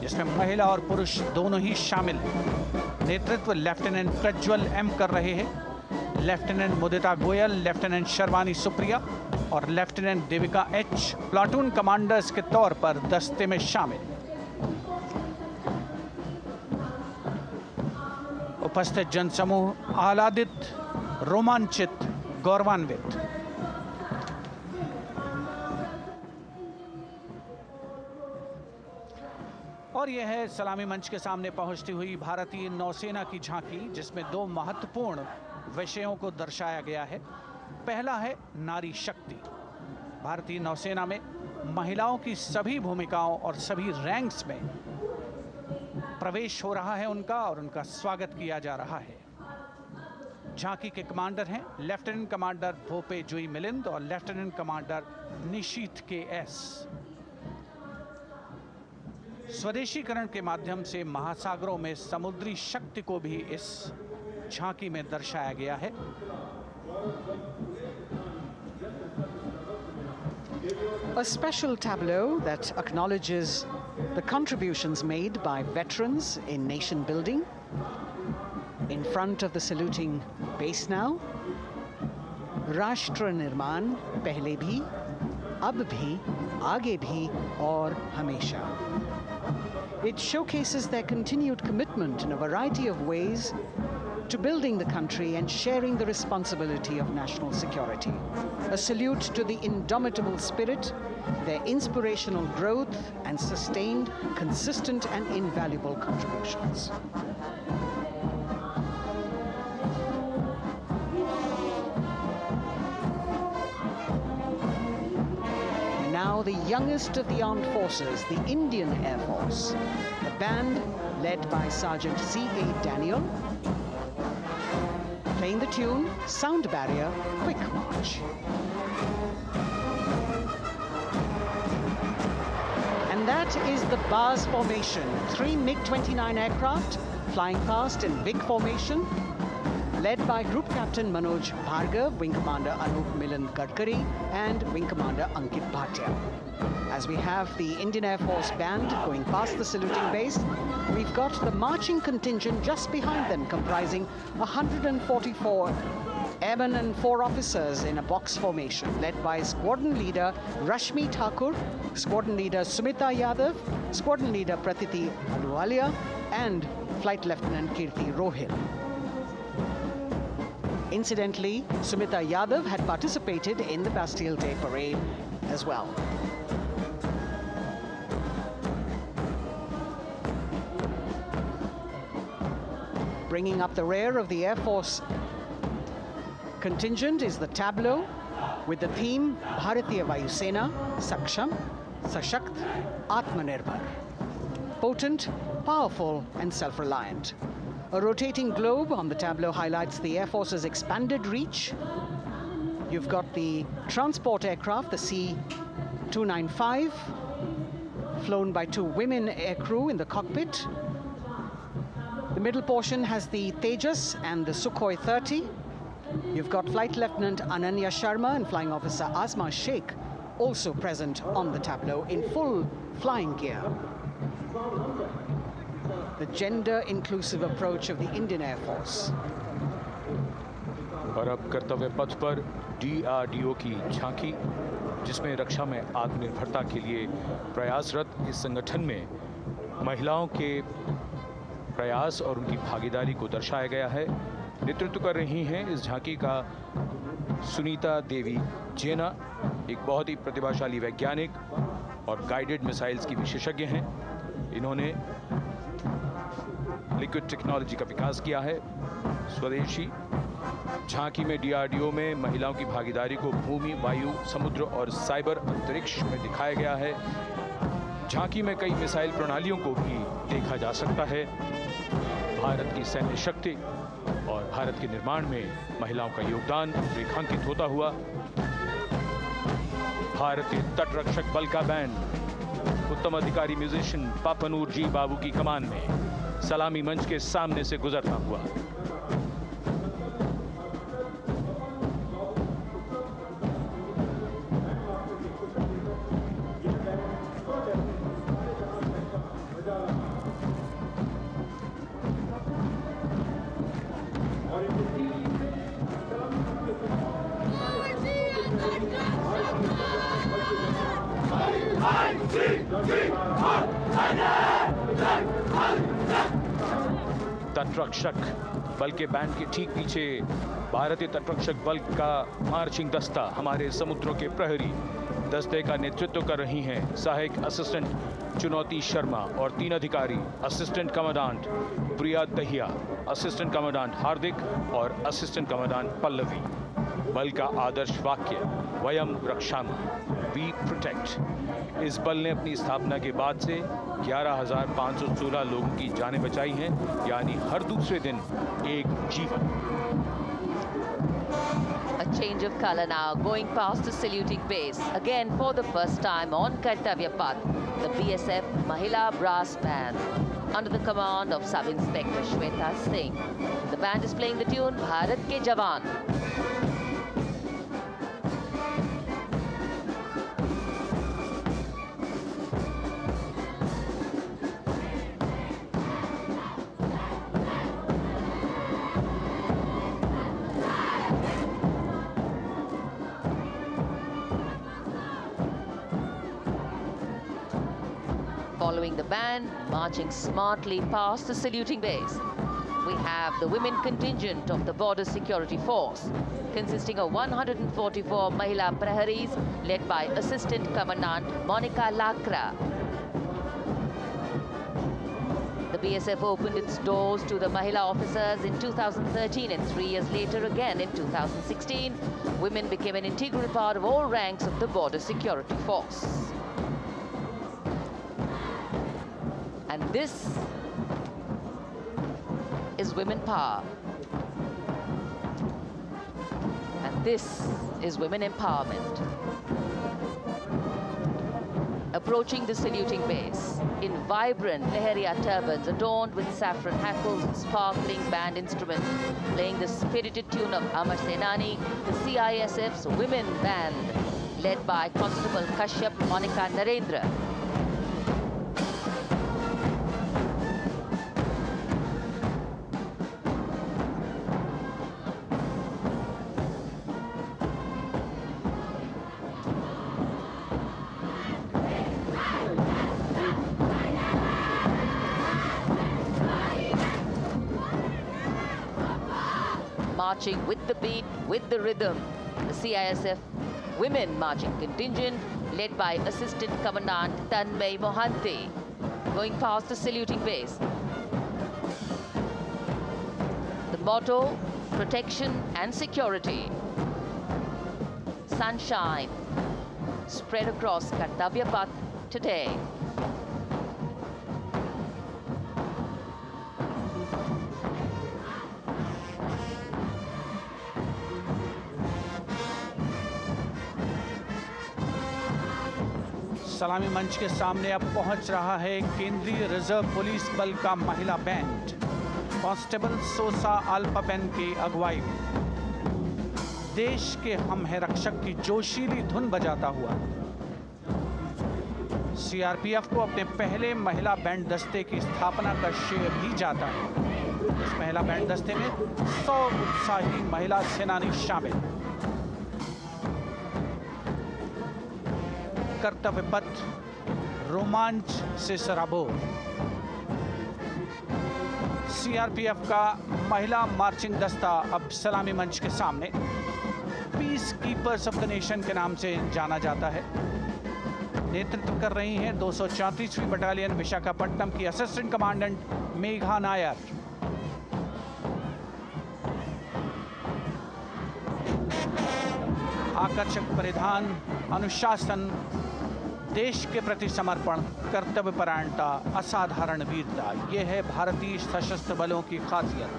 जिसमें महिला और पुरुष दोनों ही शामिल हैं। नेतृत्व लेफ्टिनेंट प्रज्वल एम कर रहे हैं। लेफ्टिनेंट मुदिता गोयल, लेफ्टिनेंट शर्वानी सुप्रिया और lieutenant Devika H platoon commanders के तौर पर दस्ते में शामिल। उपस्थित जनसमूह आह्लादित, रोमांचित, गौरवान्वित। और यह है सलामी मंच के सामने पहुंचती हुई भारतीय नौसेना की झांकी, जिसमें दो महत्वपूर्ण विषयों को दर्शाया गया है। पहला है नारी शक्ति। भारतीय नौसेना में महिलाओं की सभी भूमिकाओं और सभी रैंक्स में प्रवेश हो रहा है उनका, और उनका स्वागत किया जा रहा है। झांकी के कमांडर हैं लेफ्टिनेंट कमांडर भोपे जुई मिलिंद और लेफ्टिनेंट कमांडर निशीथ के एस। स्वदेशीकरण के माध्यम से महासागरों में समुद्री शक्ति को भी इस झांकी में दर्शाया गया है। A special tableau that acknowledges the contributions made by veterans in nation building. In front of the saluting base now, Rashtra Nirman pehle bhi, ab bhi, aage bhi aur hamesha. It showcases their continued commitment in a variety of ways to building the country and sharing the responsibility of national security. A salute to the indomitable spirit, their inspirational growth, and sustained, consistent, and invaluable contributions. And now the youngest of the armed forces, the Indian Air Force, the band led by Sergeant C.A. Daniel, playing the tune, Sound Barrier, Quick March. And that is the Bars formation. 3 MiG-29 aircraft flying past in Vig formation, led by Group Captain Manoj Bhargav, Wing Commander Anup Milan Gadkari, and Wing Commander Ankit Bhatia. As we have the Indian Air Force band going past the saluting base, we've got the marching contingent just behind them, comprising 144 airmen and 4 officers in a box formation, led by Squadron Leader Rashmi Thakur, Squadron Leader Sumita Yadav, Squadron Leader Pratiti Aluwalia, and Flight Lieutenant Kirti Rohil. Incidentally, Sumita Yadav had participated in the Bastille Day Parade as well. Bringing up the rear of the Air Force contingent is the tableau with the theme Bharatiya Vayu Sena, Saksham, Sashakt, Atmanirbhar. Potent, powerful, and self-reliant. A rotating globe on the tableau highlights the Air Force's expanded reach. You've got the transport aircraft, the C-295, flown by 2 women aircrew in the cockpit. The middle portion has the Tejas and the Sukhoi 30. You've got Flight Lieutenant Ananya Sharma and Flying Officer Asma Sheikh also present on the tableau in full flying gear. The gender-inclusive approach of the Indian Air Force. और अब कर्तव्य पथ पर DRDO की झांकी, जिसमें रक्षा में आत्मनिर्भरता के लिए प्रयासरत इस संगठन में महिलाओं के प्रयास और उनकी भागीदारी को दर्शाया गया है। नेतृत्व कर रही हैं इस झांकी का सुनीता देवी जेना, एक बहुत ही प्रतिभाशाली वैज्ञानिक और गाइडेड मिसाइल्स की विशेषज्ञ हैं। इन्होंने लिक्विड टेक्नोलॉजी का विकास किया है, स्वदेशी। झांकी में DRDO में महिलाओं की भागीदारी को भूमि, वायु, समुद्र और साइबर अंतरिक्ष में दिखाया गया है। झांकी में कई मिसाइल प्रणालियों को भी देखा जा सकता है। भारत की सैन्य शक्ति और भारत के निर्माण में महिलाओं का योगदान रेखांकित होता हुआ। भारतीय तटरक्षक बल का बैंड उत्तम अधिकारी म्यूजिशियन पापनूर जी बाबू की कमान में सलामी मंच के सामने से गुजरता हुआ। तटरक्षक बल के बैंड के ठीक पीछे भारतीय तटरक्षक बल का मार्चिंग दस्ता हमारे समुद्रों के प्रहरी दस्ते का नेतृत्व कर रही हैं सहायक असिस्टेंट चुनौती शर्मा और 3 अधिकारी, असिस्टेंट कमांडेंट प्रिया दहिया, असिस्टेंट कमांडेंट हार्दिक और असिस्टेंट कमांडेंट पल्लवी। बल का आदर्श वाक्य वयम रक्षामः, वी प्रोटेक्ट। इस बल ने अपनी स्थापना के बाद से 11,516 लोगों की जानें बचाई हैं, यानी हर दूसरे दिन एक जीवन। A change of color now, going past the saluting base. Again, for the first time on Kartavya Path, the BSF Mahila Brass Band, under the command of Sub-Inspector Shweta Singh. The band is playing the tune Bharat Ke Jawan. Following the band, marching smartly past the saluting base. we have the women contingent of the Border Security Force, consisting of 144 Mahila Praharis, led by Assistant Commandant Monica Lakra. The BSF opened its doors to the Mahila officers in 2013, and 3 years later again in 2016. Women became an integral part of all ranks of the Border Security Force. And this is women power. And this is women empowerment. Approaching the saluting base in vibrant Leheria turbans adorned with saffron hackles and sparkling band instruments, playing the spirited tune of Amar Senani, the CISF's women band, led by Constable Kashyap Monica Narendra. Marching with the beat, with the rhythm, the CISF Women Marching Contingent, led by Assistant Commandant Tanmay Mohanty, going past the saluting base. The motto, protection and security. Sunshine spread across Kartavya Path today. सलामी मंच के सामने अब पहुंच रहा है केंद्रीय reserve police बल का महिला बैंड कांस्टेबल सोसा अल्पाबेन की अगुवाई में देश के हम है रक्षक की जोशीली धुन बजाता हुआ सीआरपीएफ को अपने पहले महिला बैंड दस्ते की स्थापना का श्रेय भी जाता है। इस महिला बैंड दस्ते में 100 उत्साही महिला सेनानी शामिल। कर्तव्य पथ रोमांच से सराबोर। सीआरपीएफ का महिला मार्चिंग दस्ता अब सलामी मंच के सामने peace keepers of the nation के नाम से जाना जाता है। नेतृत्व कर रही हैं 234वीं बटालियन विशाखापट्टनम की असिस्टेंट कमांडेंट मेघा नायर। आकर्षक परिधान, अनुशासन, देश के प्रति समर्पण, कर्तव्य परायणता, असाधारण वीरता, यह है भारतीय सशस्त्र बलों की खासियत।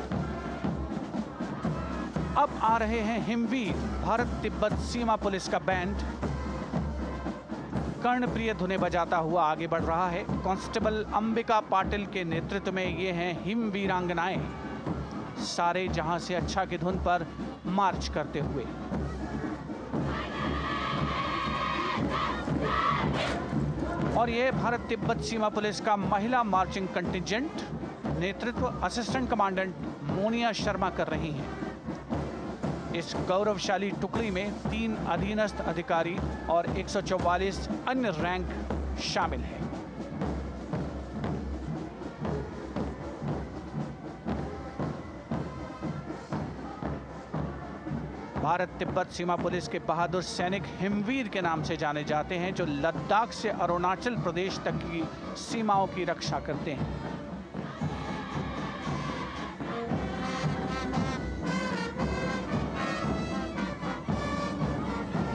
अब आ रहे हैं हिमवीर भारत तिब्बत सीमा पुलिस का बैंड कर्णप्रिय धुनें बजाता हुआ आगे बढ़ रहा है। कांस्टेबल अंबिका पाटिल के नेतृत्व में ये हैं हिमवीरांगनाएं, सारे जहां से अच्छा की धुन पर मार्च करते हुए। और ये भारत तिब्बत सीमा पुलिस का महिला मार्चिंग कंटिजेंट, नेतृत्व असिस्टेंट कमांडेंट मोनिया शर्मा कर रही हैं। इस गौरवशाली टुकड़ी में 3 अधीनस्थ अधिकारी और 144 अन्य रैंक शामिल हैं। भारत तिब्बत सीमा पुलिस के बहादुर सैनिक हिमवीर के नाम से जाने जाते हैं, जो लद्दाख से अरुणाचल प्रदेश तक की सीमाओं की रक्षा करते हैं।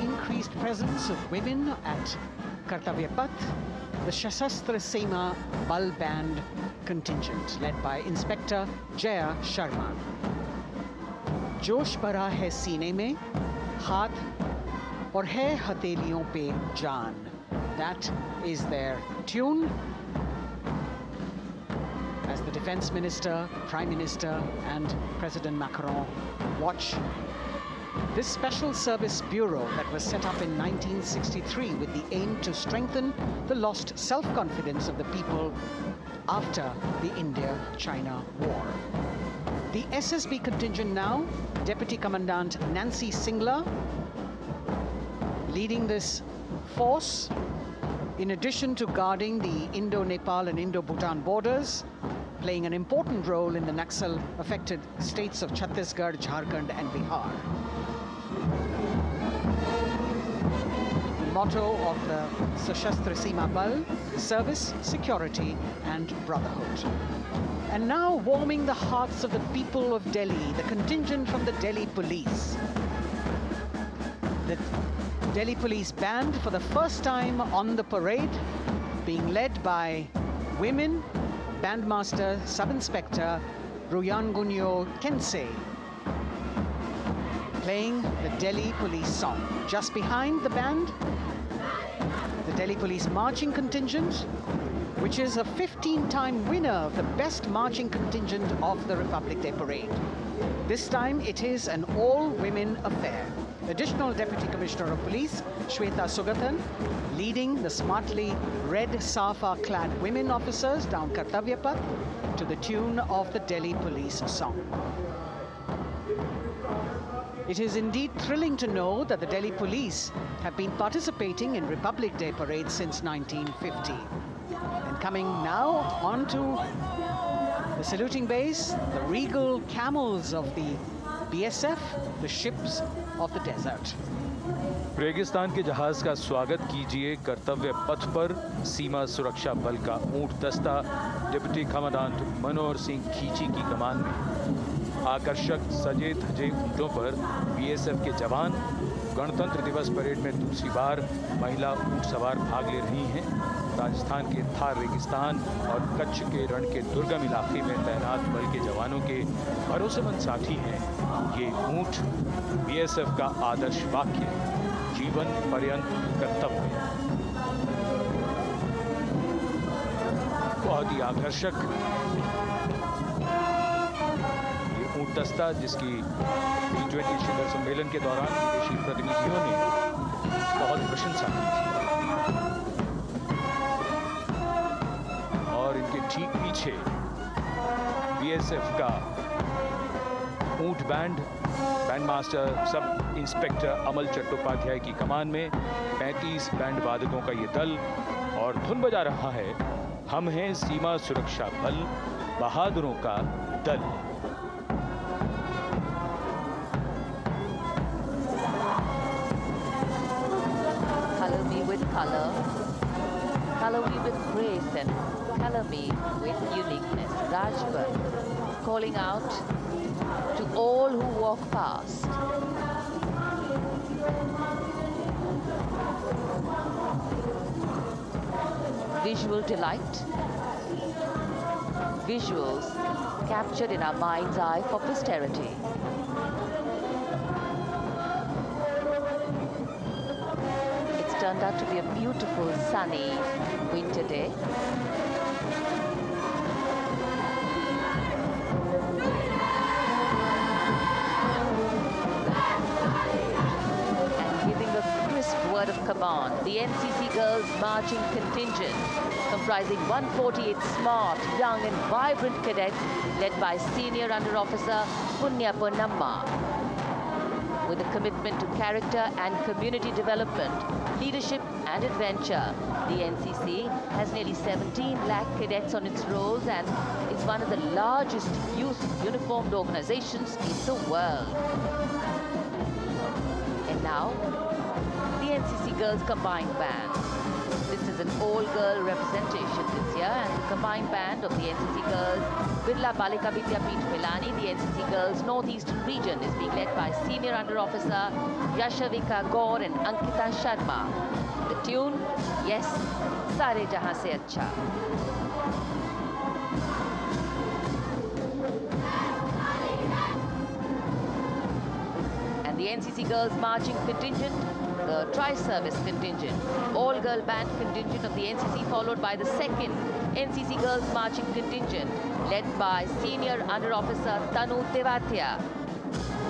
Increased presence of women at Kartavya Path, the Shasastra Sena Bal Band contingent led by Inspector Jaya Sharma. जोश भरा है सीने में, हाथ और है हथेलियों पे जान. That is their tune. As the Defense Minister, Prime Minister and President Macron watch this Special Service Bureau that was set up in 1963 with the aim to strengthen the lost self-confidence of the people after the India-China war. The SSB contingent now, Deputy Commandant Nancy Singla, leading this force, in addition to guarding the Indo-Nepal and Indo-Bhutan borders, playing an important role in the Naxal-affected states of Chhattisgarh, Jharkhand and Bihar. The motto of the Sashastra Seema Bal, service, security and brotherhood. And now warming the hearts of the people of Delhi, the contingent from the Delhi police. The Delhi police band for the first time on the parade, being led by women, Bandmaster Sub-Inspector Ruyangunyo Kensei, playing the Delhi police song. Just behind the band, the Delhi police marching contingent, which is a 15-time winner of the best marching contingent of the Republic Day Parade. This time it is an all-women affair. Additional Deputy Commissioner of Police, Shweta Sugatan, leading the smartly red safa-clad women officers down Kartavya Path to the tune of the Delhi police song. It is indeed thrilling to know that the Delhi police have been participating in Republic Day parades since 1950. And coming now onto the saluting base, the regal camels of the BSF, the ships of the desert. रेगिस्तान के जहाज का स्वागत कीजिए कर्तव्य पथ पर सीमा सुरक्षा बल का ऊंट दस्ता डिप्टी कमांडेंट मनोहर सिंह खींची की कमान में। आकर्षक सजे धजे ऊंटों पर बीएसएफ के जवान। गणतंत्र दिवस परेड में दूसरी बार महिला ऊंट सवार भाग ले रही हैं। राजस्थान के थार रेगिस्तान और कच्छ के रण के दुर्गम इलाके में तैनात बल के जवानों के भरोसेमंद साथी हैं। ये ऊंट बीएसएफ का आदर्श वाक्य, जीवन पर्यंत कर्तव्य। बहुत ही आकर्षक ये ऊंट दस्ता, जिसकी G20 शिखर सम्मेलन के दौरान विदेशी प्रतिनिधियों ने बहुत प्रशंसा की थी। और इनके ठीक पीछे बीएसएफ का ऊंट band, band master sub inspector Amal Chattopadhyay की कमान में 35 बैंड वादकों का ये दल, और धुन बजा रहा है हम हैं सीमा सुरक्षा बल, बहादुरों का दल। Color me with color, color me with grace, and color me with uniqueness. Rajput calling out to all who walk past. Visual delight, visuals captured in our mind's eye for posterity. It's turned out to be a beautiful sunny winter day. Word of command, the NCC Girls Marching Contingent, comprising 148 smart, young and vibrant cadets led by Senior Under Officer Punya Ponnamma. With a commitment to character and community development, leadership and adventure, the NCC has nearly 17 lakh cadets on its rolls and is one of the largest youth uniformed organizations in the world. And now, the NCC Girls Combined Band. This is an all-girl representation this year, and the combined band of the NCC Girls Birla Balika Vidyapeeth Milani, the NCC Girls Northeastern region, is being led by Senior Under Officer Yashavika Gaur and Ankita Sharma. The tune, yes, Sare Jahan Se Acha. And the NCC Girls Marching Contingent, the Tri-Service Contingent, all-girl band contingent of the NCC, followed by the second NCC Girls Marching Contingent, led by Senior Under Officer Tanu Tevatia.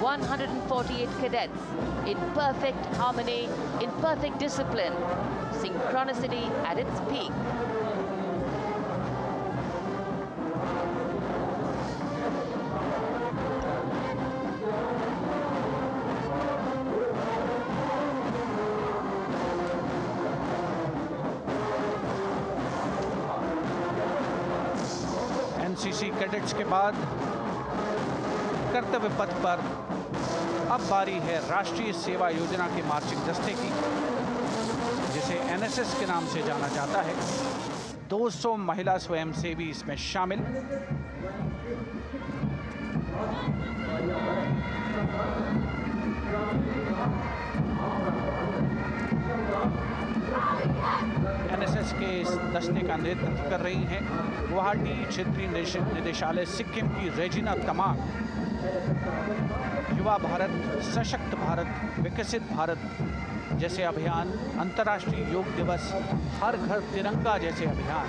148 cadets in perfect harmony, in perfect discipline, synchronicity at its peak. NCC cadets के बाद कर्तव्य पथ पर अब बारी है राष्ट्रीय सेवा योजना के मार्चिंग दस्ते की, जिसे एनएसएस के नाम से जाना जाता है। 200 महिला स्वयंसेवी इसमें शामिल। एनएसएस के इस दस्ते का नेतृत्व कर रही हैं गुवाहाटी क्षेत्रीय निदेशालय सिक्किम की रेजिना तमांग। युवा भारत, सशक्त भारत, विकसित भारत जैसे अभियान, अंतर्राष्ट्रीय योग दिवस, हर घर तिरंगा जैसे अभियान,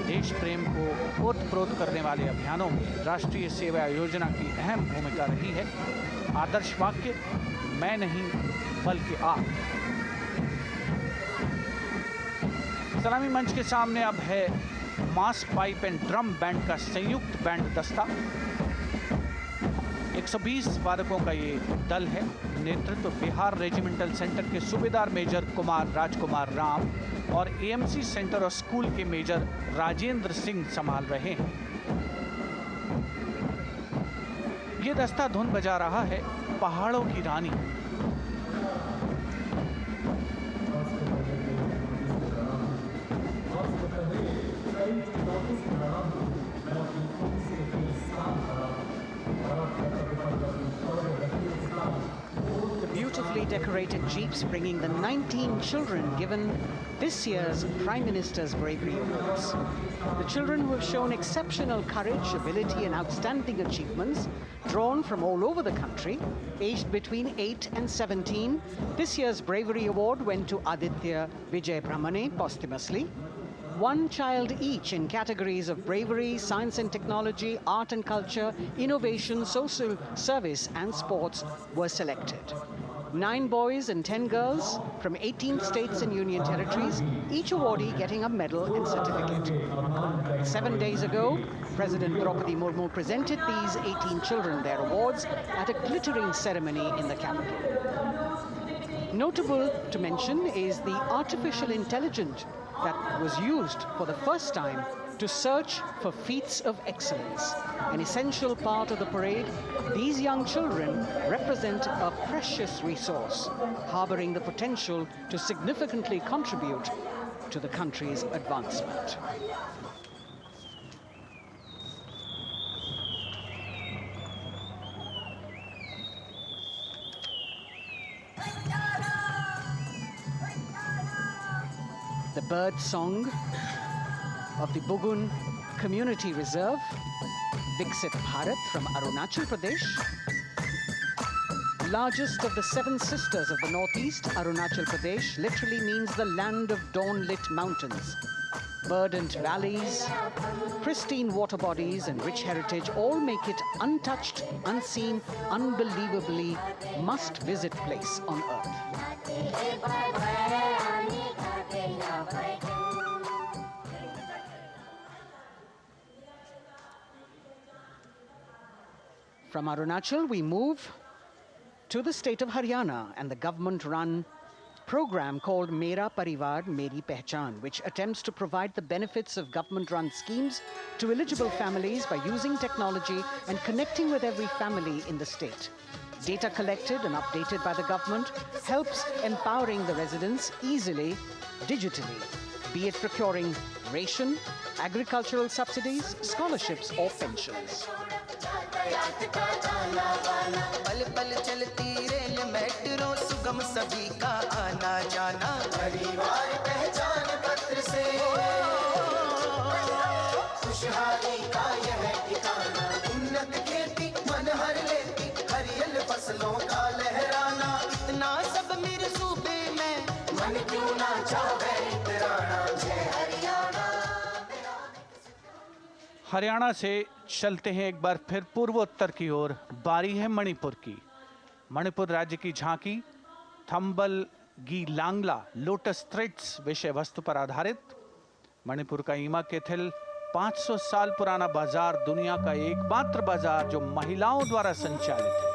देश प्रेम को ओतप्रोत करने वाले अभियानों में राष्ट्रीय सेवा योजना की अहम भूमिका रही है। आदर्श वाक्य, मैं नहीं बल्कि आप। सलामी मंच के सामने अब है मास पाइप एंड ड्रम बैंड का संयुक्त बैंड दस्ता। 120 वादकों का ये दल है। नेतृत्व बिहार रेजिमेंटल सेंटर के सूबेदार मेजर कुमार राजकुमार राम और एएमसी सेंटर और स्कूल के मेजर राजेंद्र सिंह संभाल रहे हैं। ये दस्ता धुन बजा रहा है पहाड़ों की रानी। Beautifully decorated jeeps bringing the 19 children given this year's Prime Minister's Bravery Awards. The children who have shown exceptional courage, ability and outstanding achievements, drawn from all over the country, aged between 8 and 17. This year's Bravery Award went to Aditya Vijay Brahmane posthumously. One child each in categories of bravery, science and technology, art and culture, innovation, social service and sports were selected. 9 boys and 10 girls from 18 states and union territories, each awardee getting a medal and certificate. 7 days ago, President Draupadi Murmu presented these 18 children their awards at a glittering ceremony in the capital. Notable to mention is the artificial intelligence that was used for the first time to search for feats of excellence. An essential part of the parade, these young children represent a precious resource, harboring the potential to significantly contribute to the country's advancement. The bird song of the Bugun Community Reserve, Viksit Bharat from Arunachal Pradesh. Largest of the 7 sisters of the Northeast, Arunachal Pradesh literally means the land of dawn-lit mountains. Verdant valleys, pristine water bodies and rich heritage all make it untouched, unseen, unbelievably must-visit place on earth. From Arunachal, we move to the state of Haryana and the government-run program called Mera Parivar Meri Pehchan, which attempts to provide the benefits of government-run schemes to eligible families by using technology and connecting with every family in the state. Data collected and updated by the government helps empowering the residents easily, digitally, be it procuring ration, agricultural subsidies, scholarships or pensions. पल पल चलती rail metro सुगम सभी का आना जाना परिवार पहचान पत्र से खुशहाली का यह ठिकाना उन्नत खेती मन हर लेती हरियल फसलों का लहराना इतना सब मेरे सूबे में मन क्यों ना चाहे इतराना जय हरियाणा। हरियाणा से चलते हैं एक बार फिर पूर्वोत्तर की ओर। बारी है मणिपुर की। मणिपुर राज्य की झांकी थंबल गी लांगला लोटस थ्रेड्स विषय वस्तु पर आधारित। मणिपुर का ईमा केथिल 500 साल पुराना बाजार, दुनिया का एकमात्र बाजार जो महिलाओं द्वारा संचालित है।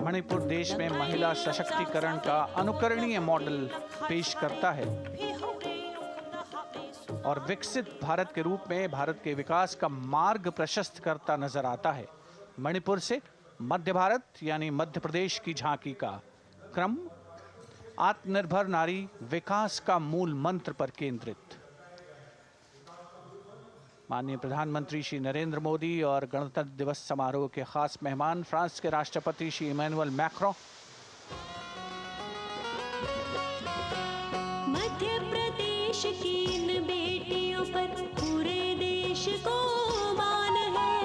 मणिपुर देश में महिला सशक्तिकरण का अनुकरणीय मॉडल पेश करता है और विकसित भारत के रूप में भारत के विकास का मार्ग प्रशस्त करता नजर आता है। मणिपुर से मध्य भारत यानी मध्य प्रदेश की झांकी का क्रम आत्मनिर्भर नारी विकास का मूल मंत्र पर केंद्रित। माननीय प्रधानमंत्री श्री नरेंद्र मोदी और गणतंत्र दिवस समारोह के खास मेहमान फ्रांस के राष्ट्रपति श्री इमैनुअल मैक्रों, मध्य प्रदेश की इन बेटियों पर पूरे देश को मान है।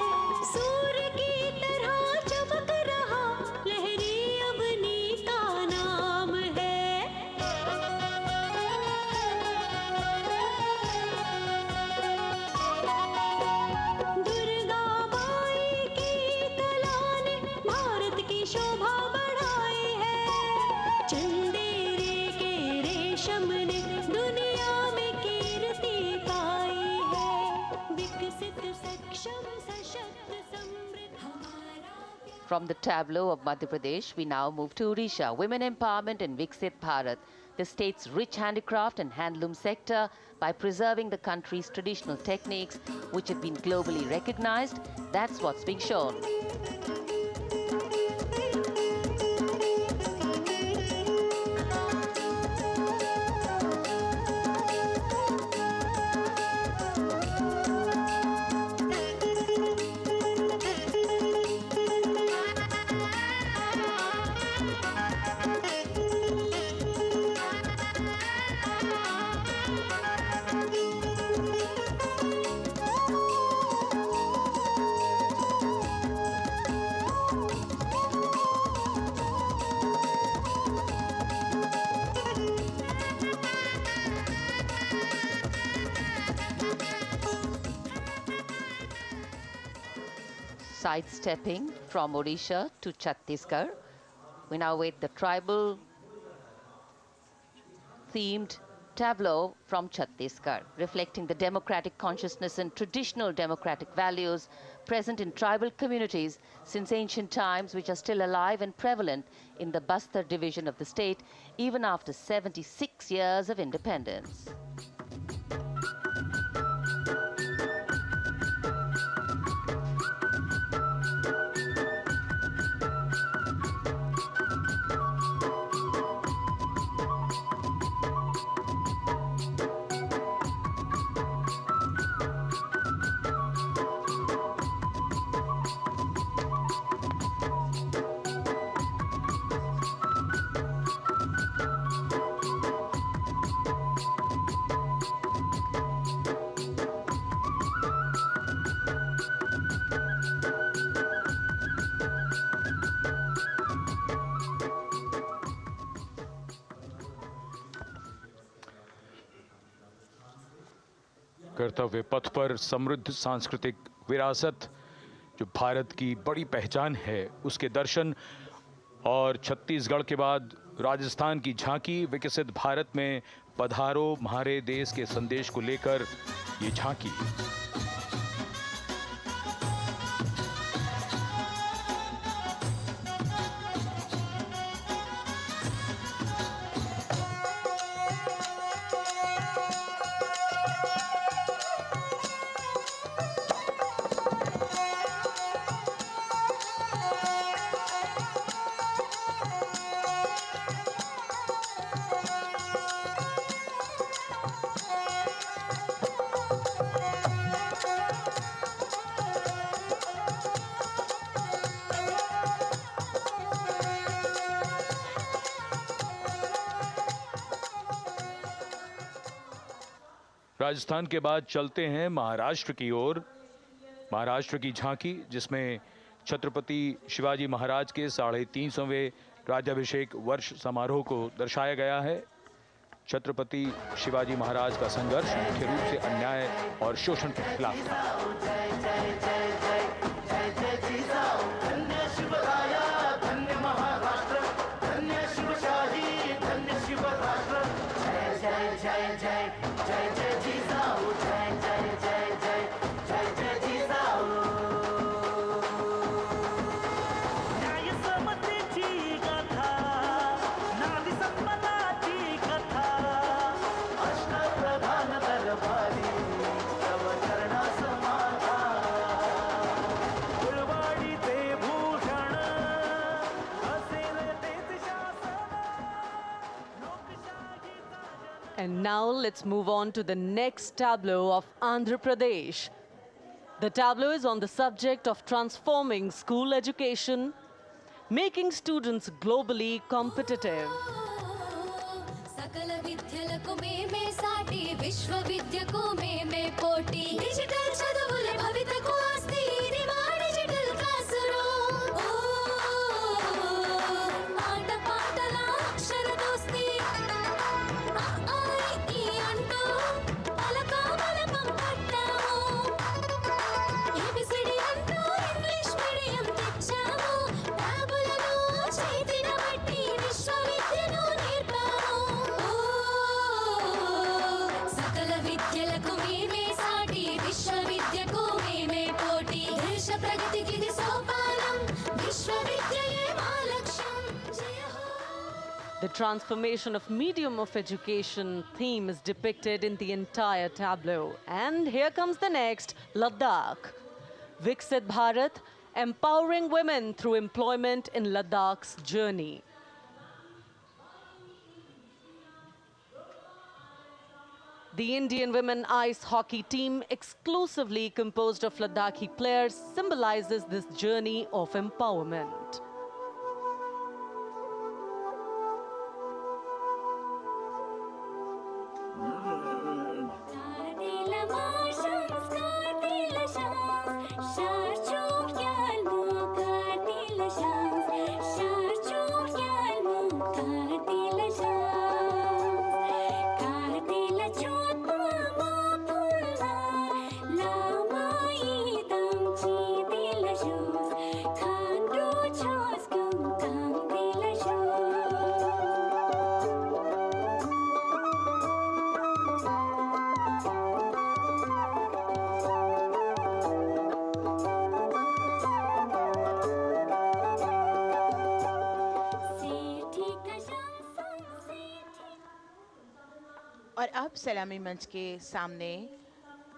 सूर्य की तरह चमक रहा लहरी अवनी का नाम है। दुर्गा माई की कला ने भारत की शोभा बढ़ाई है। चंदेरे के रेशम ने दुनिया में कीर्ति पाई है। विकसित सक्षम सशक्त समृद्ध हमारा प्यार। From the tableau of Madhya Pradesh, we now move to Odisha. Women empowerment in Viksit Bharat, the state's rich handicraft and handloom sector, by preserving the country's traditional techniques, which have been globally recognized. That's what's being shown. Sidestepping from Odisha to Chhattisgarh, we now wait the tribal themed tableau from Chhattisgarh, reflecting the democratic consciousness and traditional democratic values present in tribal communities since ancient times, which are still alive and prevalent in the Bastar division of the state, even after 76 years of independence. कर्तव्य पथ पर समृद्ध सांस्कृतिक विरासत जो भारत की बड़ी पहचान है, उसके दर्शन और छत्तीसगढ़ के बाद राजस्थान की झांकी विकसित भारत में पधारो म्हारे देश के संदेश को लेकर ये झांकी। राजस्थान के बाद चलते हैं महाराष्ट्र की ओर। महाराष्ट्र की झांकी जिसमें छत्रपति शिवाजी महाराज के 350वें राज्याभिषेक वर्ष समारोह को दर्शाया गया है। छत्रपति शिवाजी महाराज का संघर्ष मुख्य रूप से अन्याय और शोषण के खिलाफ था। दरबारी तव चरणा समाधा फुलवाडी ते भूषण असेल तेच शासन लोकशाहीचा And now let's move on to the next tableau of Andhra Pradesh. The tableau is on the subject of transforming school education, making students globally competitive. सकल विद्यలకు మేమే సాటి విశ్వవిద్యకు మేమే పోటీ డిజిటల్ చదువుల భవితకు ఆస్తి ఇది మా డిజిటల్ క్లాస్ రూమ్ ఆట పాటల అక్షర దోస్తి ఆ ఈ అంటూ పలక బలపం పట్టాము ఏబిసిడి అంటూ ఇంగ్లీష్ మీడియం తెచ్చాము ట్యాబులను చేతిన బట్టి విశ్వవిద్యను నేర్పాము సకల విద్యలకు మేమే సాటి విశ్వవిద్యకు మేమే పోటీ దేశ ప్రగతికి ఇది సోపానం విశ్వవిద్యయే మా లక్ష్యం జయ హో The transformation of medium of education theme is depicted in the entire tableau. And here comes the next, Ladakh. Viksit Bharat, empowering women through employment in Ladakh's journey. The Indian women ice hockey team, exclusively composed of Ladakhi players, symbolizes this journey of empowerment. Kartila marshals, kartila shams, sharchuk yalmu, kartila shams, sharchuk yalmu, kartila shams, kartila chotma mapulna, lama idam chitila shoes, khandru choskum kamtila shoes. और अब सलामी मंच के सामने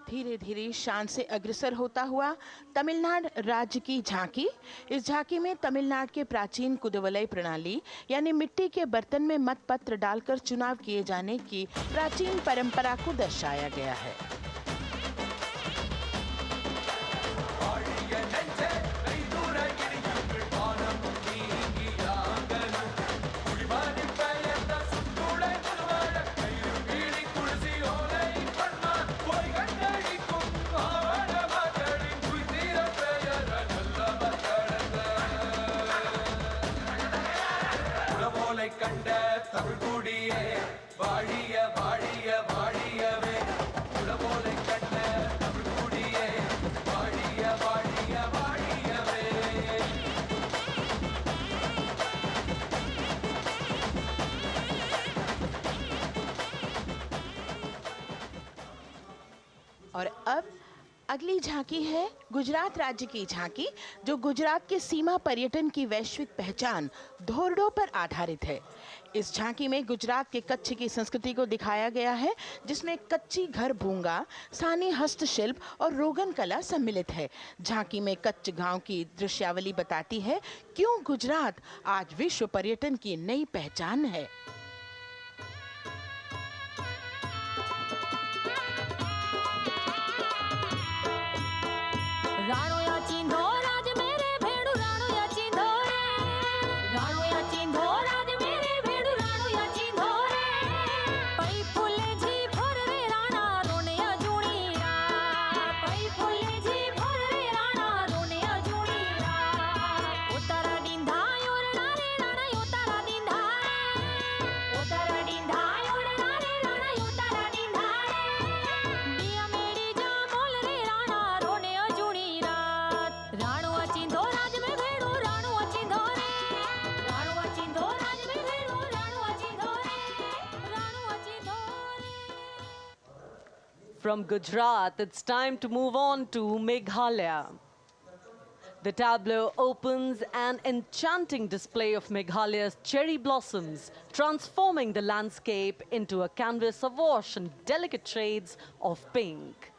धीरे धीरे शान से अग्रसर होता हुआ तमिलनाडु राज्य की झांकी। इस झांकी में तमिलनाडु के प्राचीन कुदवलय प्रणाली यानी मिट्टी के बर्तन में मतपत्र डालकर चुनाव किए जाने की प्राचीन परंपरा को दर्शाया गया है। கண்ட தமிழ்குடியே வாழிய வாழிய வாழியவே குலபோலை கண்ட தமிழ்குடியே வாழிய வாழிய வாழியவே और अब अगली झांकी है गुजरात राज्य की झांकी, जो गुजरात के सीमा पर्यटन की वैश्विक पहचान धोरडो पर आधारित है। इस झांकी में गुजरात के कच्छ की संस्कृति को दिखाया गया है, जिसमें कच्ची घर भूंगा, स्थानीय हस्तशिल्प और रोगन कला सम्मिलित है। झांकी में कच्छ गांव की दृश्यावली बताती है क्यों गुजरात आज विश्व पर्यटन की नई पहचान है। राणो या चिंधो राज मेरे भेड़ू राणो या चिंधो रे राणो या चिंधो राज मेरे भेड़ू राणो या चिंधो रे पई फुले जी भर रे राणा रोने अजूणी रात पई फुले जी भर रे राणा रोने अजूणी रात उतारा डिंधा योरना रे राणा उतारा डिंधा उतारा डिंधा योरना रे राणा उतारा डिंधा दिया मेरी जा बोल रे राणा रोने अजूणी राणो अचिंधो राज में भेड़ो राणो अचिंधो रे राणो अचिंधो राज में भेड़ो राणो अचिंधो रे राणो अचिंधो रे। From Gujarat, it's time to move on to Meghalaya. The tableau opens an enchanting display of Meghalaya's cherry blossoms, transforming the landscape into a canvas awash in delicate shades of pink.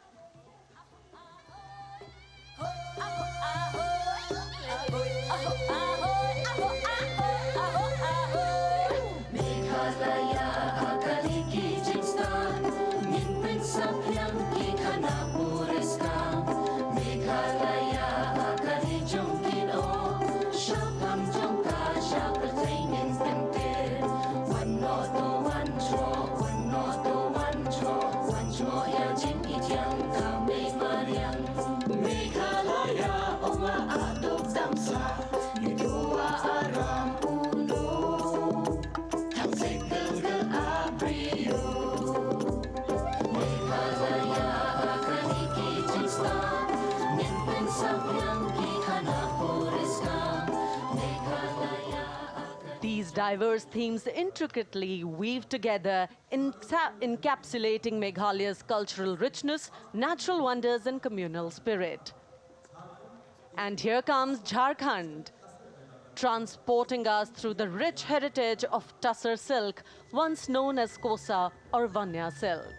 These diverse themes intricately weave together, encapsulating Meghalaya's cultural richness, natural wonders, and communal spirit. And here comes Jharkhand, transporting us through the rich heritage of Tussar silk, once known as Kosa or Vanya silk.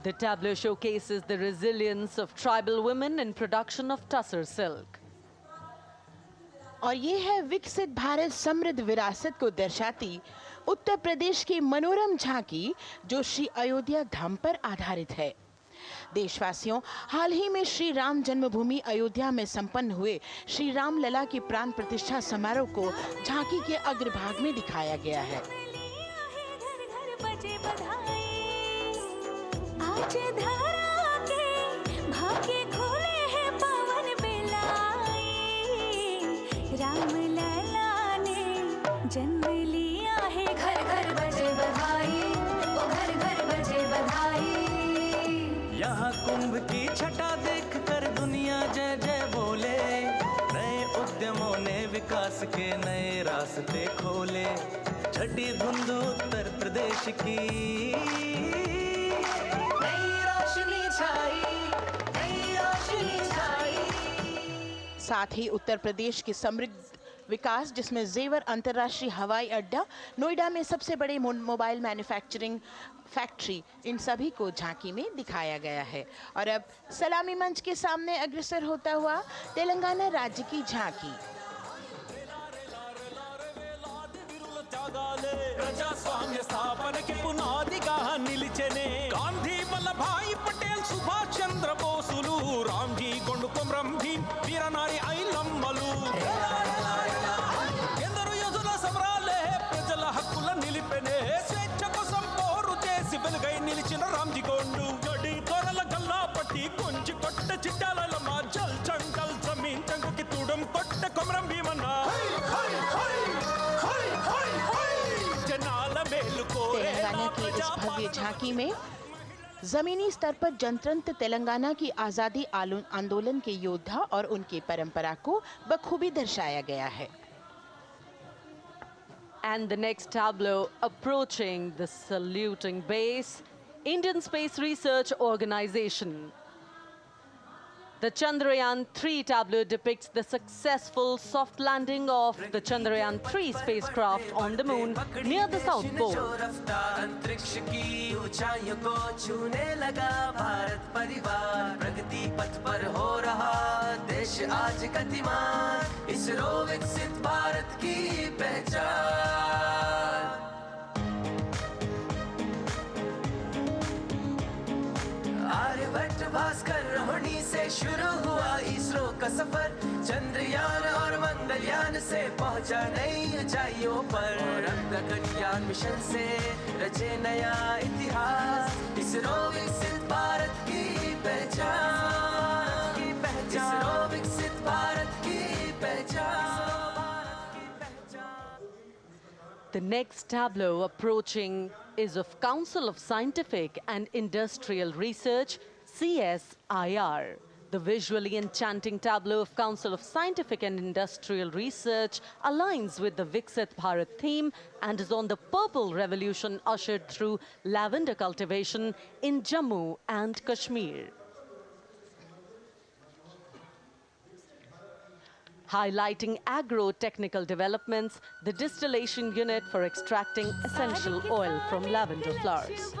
The tableau showcases the resilience of tribal women in production of Tussar silk. और ये है विकसित भारत समृद्ध विरासत को दर्शाती उत्तर प्रदेश की मनोरम झांकी, जो श्री अयोध्या धाम पर आधारित है। देशवासियों, हाल ही में श्री राम जन्मभूमि अयोध्या में संपन्न हुए श्री राम लला की प्राण प्रतिष्ठा समारोह को झांकी के अग्रभाग में दिखाया गया है। आज धरा के भाग्य खोले हैं पवन बेलाए, राम लला ने जन्म लिया है, घर घर बजे बधाई, ओ घर घर बजे बधाई। यहाँ कुंभ की छटा देख कर दुनिया जय जय बोले, नए उद्यमों ने विकास के नए रास्ते खोले, छठी धुंध उत्तर प्रदेश की साथ ही उत्तर प्रदेश की समृद्ध विकास, जिसमें जेवर अंतर्राष्ट्रीय हवाई अड्डा, नोएडा में सबसे बड़े मोबाइल मैन्युफैक्चरिंग फैक्ट्री, इन सभी को झांकी में दिखाया गया है। और अब सलामी मंच के सामने अग्रसर होता हुआ तेलंगाना राज्य की झांकी। ప్రజాస్వామ్య స్థాపనకి పునాదిగా నిలిచెనే గాంధీ వల్లభాయ్ పటేల్ సుభాష్ చంద్ర బోసులు రామ్జీ గొండు కొమరం భీం వీరనారి ఐలమ్మలు ఎందరో యోధుల సమరాలే ప్రజల హక్కుల నిలిపెనే స్వేచ్ఛ కోసం పోరు చేసి వెలుగై నిలిచిన రామ్జీ గొండు గడి తొరల గల్లా పట్టి కొంచి కొట్ట చిట్టాలమ్మ జల్ చంకల్ జమీన్ చంకుకి తుడం కొట్ట కొమరం భీమన్న तेलंगाना की इस भव्य झांकी में जमीनी स्तर पर जनतंत्र तेलंगाना की आजादी आंदोलन के योद्धा और उनकी परंपरा को बखूबी दर्शाया गया है। And the next tableau approaching the saluting base, Indian Space Research Organization. The Chandrayaan-3 tableau depicts the successful soft landing of the Chandrayaan-3 spacecraft on the moon near the South Pole. अंतरिक्ष की ऊंचाइयों को छूने लगा भारत परिवार, प्रगति पथ पर हो रहा देश आज गतिमान, इसरो विकसित भारत की पहचान। आर्यभट्ट भास्कर रोहिणी से शुरू हुआ इसरो का सफर, चंद्रयान और मंगलयान से पहुंचा नई ऊंचाइयों पर और अब गगनयान मिशन से रचे नया इतिहास इसरो विकसित भारत की पहचान इसरो विकसित भारत की पहचान। The next tableau approaching is of Council of Scientific and Industrial Research, CSIR. The visually enchanting tableau of Council of Scientific and Industrial Research aligns with the Viksit Bharat theme and is on the purple revolution ushered through lavender cultivation in Jammu and Kashmir. Highlighting agro-technical developments, the distillation unit for extracting essential oil from lavender flowers.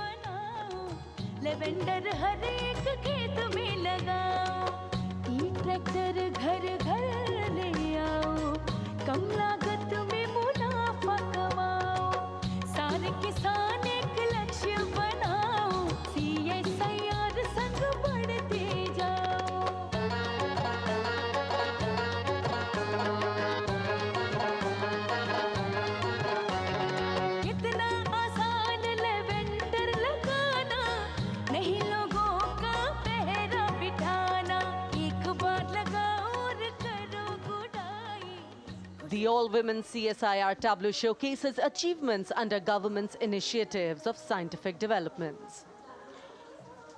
Lavender हर एक खेत में लगाओ, ई tractor घर घर ले आओ, कम लागत में मुनाफा कमाओ, सारे किसान एक लक्ष्य बनाओ, CSIR संग बढ़ते जाओ। कितना आसान लेवेंडर लगाना, नहीं लोगों का पहरा बिठाना, एक बार लगाओ और करो गुडाई। The all-women CSIR tableau showcases achievements under government's initiatives of scientific developments.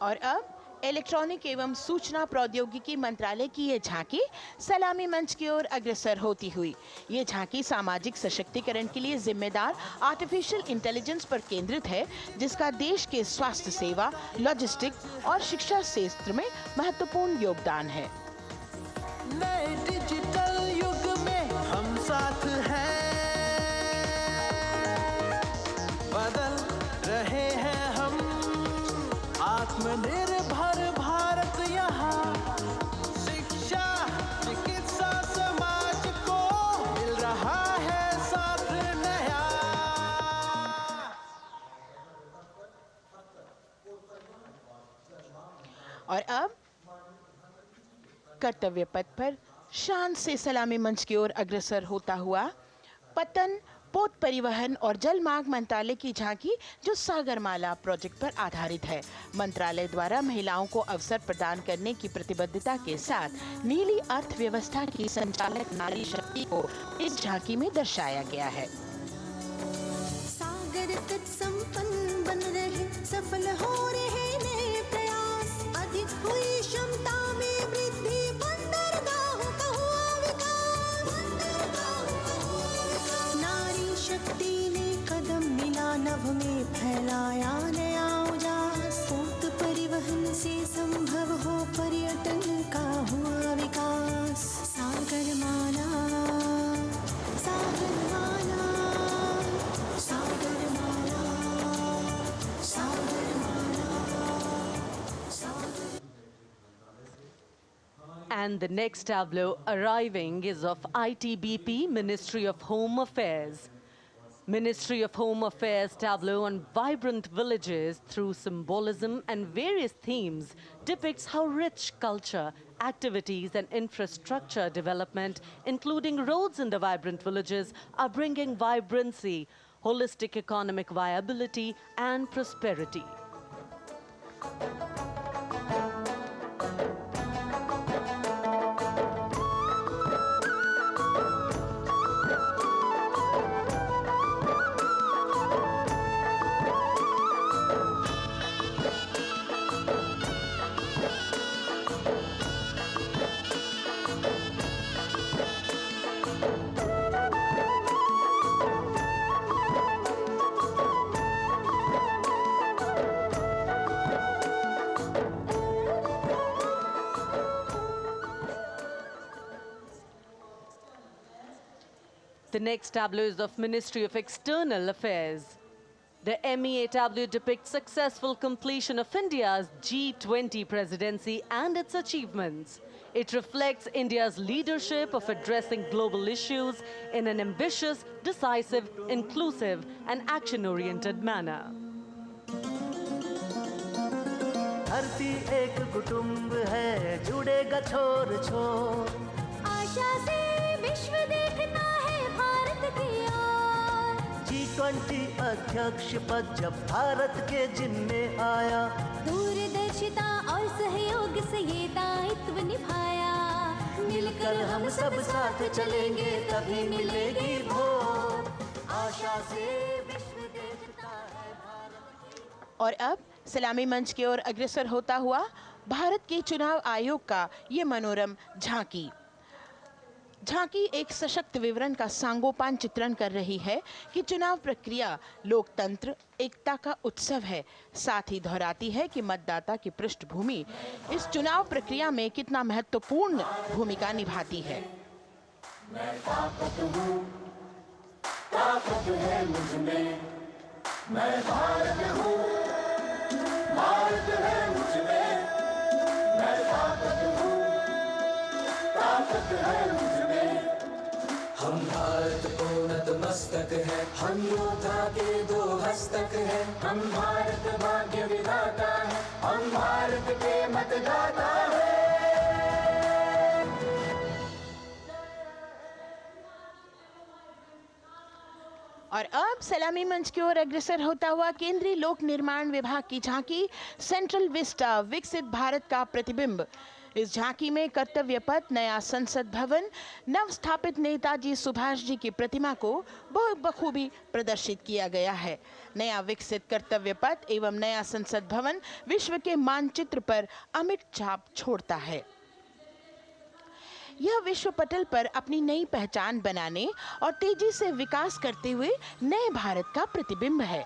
और अब इलेक्ट्रॉनिक एवं सूचना प्रौद्योगिकी मंत्रालय की ये झांकी सलामी मंच की ओर अग्रसर होती हुई। ये झांकी सामाजिक सशक्तिकरण के लिए जिम्मेदार आर्टिफिशियल इंटेलिजेंस पर केंद्रित है, जिसका देश के स्वास्थ्य सेवा, लॉजिस्टिक और शिक्षा क्षेत्र में महत्वपूर्ण योगदान है। नए डिजिटल युग में हम साथ हैं, बदल रहे हैं हम, आत्मनिर्भर भारत यहाँ, शिक्षा चिकित्सा समाज को मिल रहा है साथ नया। और अब कर्तव्य पथ पर शान से सलामी मंच की ओर अग्रसर होता हुआ पतन, पोत परिवहन और जल मार्ग मंत्रालय की झांकी, जो सागरमाला प्रोजेक्ट पर आधारित है। मंत्रालय द्वारा महिलाओं को अवसर प्रदान करने की प्रतिबद्धता के साथ नीली अर्थव्यवस्था की संचालक नारी शक्ति को इस झांकी में दर्शाया गया है। सागर तट संपन्न बन रहे, सफल हो रहे नए प्रयास, अधिक हुई क्षमता में वृद्धि, बंदरगाहों का हुआ विकास, नारी शक्ति ने कदम मिला नभ में, फैलाया नया उजास, पोत परिवहन से संभव हो पर्यटन का हुआ विकास। सागरमाला, सागरमाला, सागरमाला, सागरमाला, सागर। And the next tableau arriving is of ITBP, Ministry of Home Affairs. Ministry of Home Affairs tableau on vibrant villages through symbolism and various themes depicts how rich culture, activities and infrastructure development, including roads in the vibrant villages, are bringing vibrancy, holistic economic viability and prosperity. The next tableau is of Ministry of External Affairs. The MEA tableau depicts successful completion of India's G20 presidency and its achievements. It reflects India's leadership of addressing global issues in an ambitious, decisive, inclusive, and action-oriented manner. धरती एक कुटुंब है, जुड़ेगा छोर छोर, आज आशा से विश्व देखता है भारत की ओर। G20 अध्यक्ष पद जब भारत के जिम्मे आया, दूरदर्शिता और सहयोग से ये दायित्व निभाया। मिलकर हम सब साथ चलेंगे तभी मिलेगी भोर। आशा से विश्व देखता है भारत। और अब सलामी मंच की ओर अग्रसर होता हुआ भारत के चुनाव आयोग का ये मनोरम झांकी। झांकी एक सशक्त विवरण का सांगोपान चित्रण कर रही है कि चुनाव प्रक्रिया लोकतंत्र एकता का उत्सव है। साथ ही दोहराती है कि मतदाता की पृष्ठभूमि इस चुनाव प्रक्रिया में कितना महत्वपूर्ण भूमिका निभाती है। मैं ताकत हूँ, ताकत है मुझ में, मैं भारत हूँ, भारत है मुझ में, मैं ताकत हूँ, ताकत है मुझ में। हम भारत को नतमस्तक है, हम योद्धा के दो हस्तक है, हम भारत भाग्य विधाता है, हम भारत के मतदाता है। और अब सलामी मंच की ओर अग्रसर होता हुआ केंद्रीय लोक निर्माण विभाग की झांकी सेंट्रल विस्टा विकसित भारत का प्रतिबिंब। इस झांकी में कर्तव्य पथ, नया संसद भवन, नव स्थापित नेताजी सुभाष जी की प्रतिमा को बहुत बखूबी प्रदर्शित किया गया है। नया विकसित कर्तव्य पथ एवं नया संसद भवन विश्व के मानचित्र पर अमिट छाप छोड़ता है। यह विश्व पटल पर अपनी नई पहचान बनाने और तेजी से विकास करते हुए नए भारत का प्रतिबिंब है।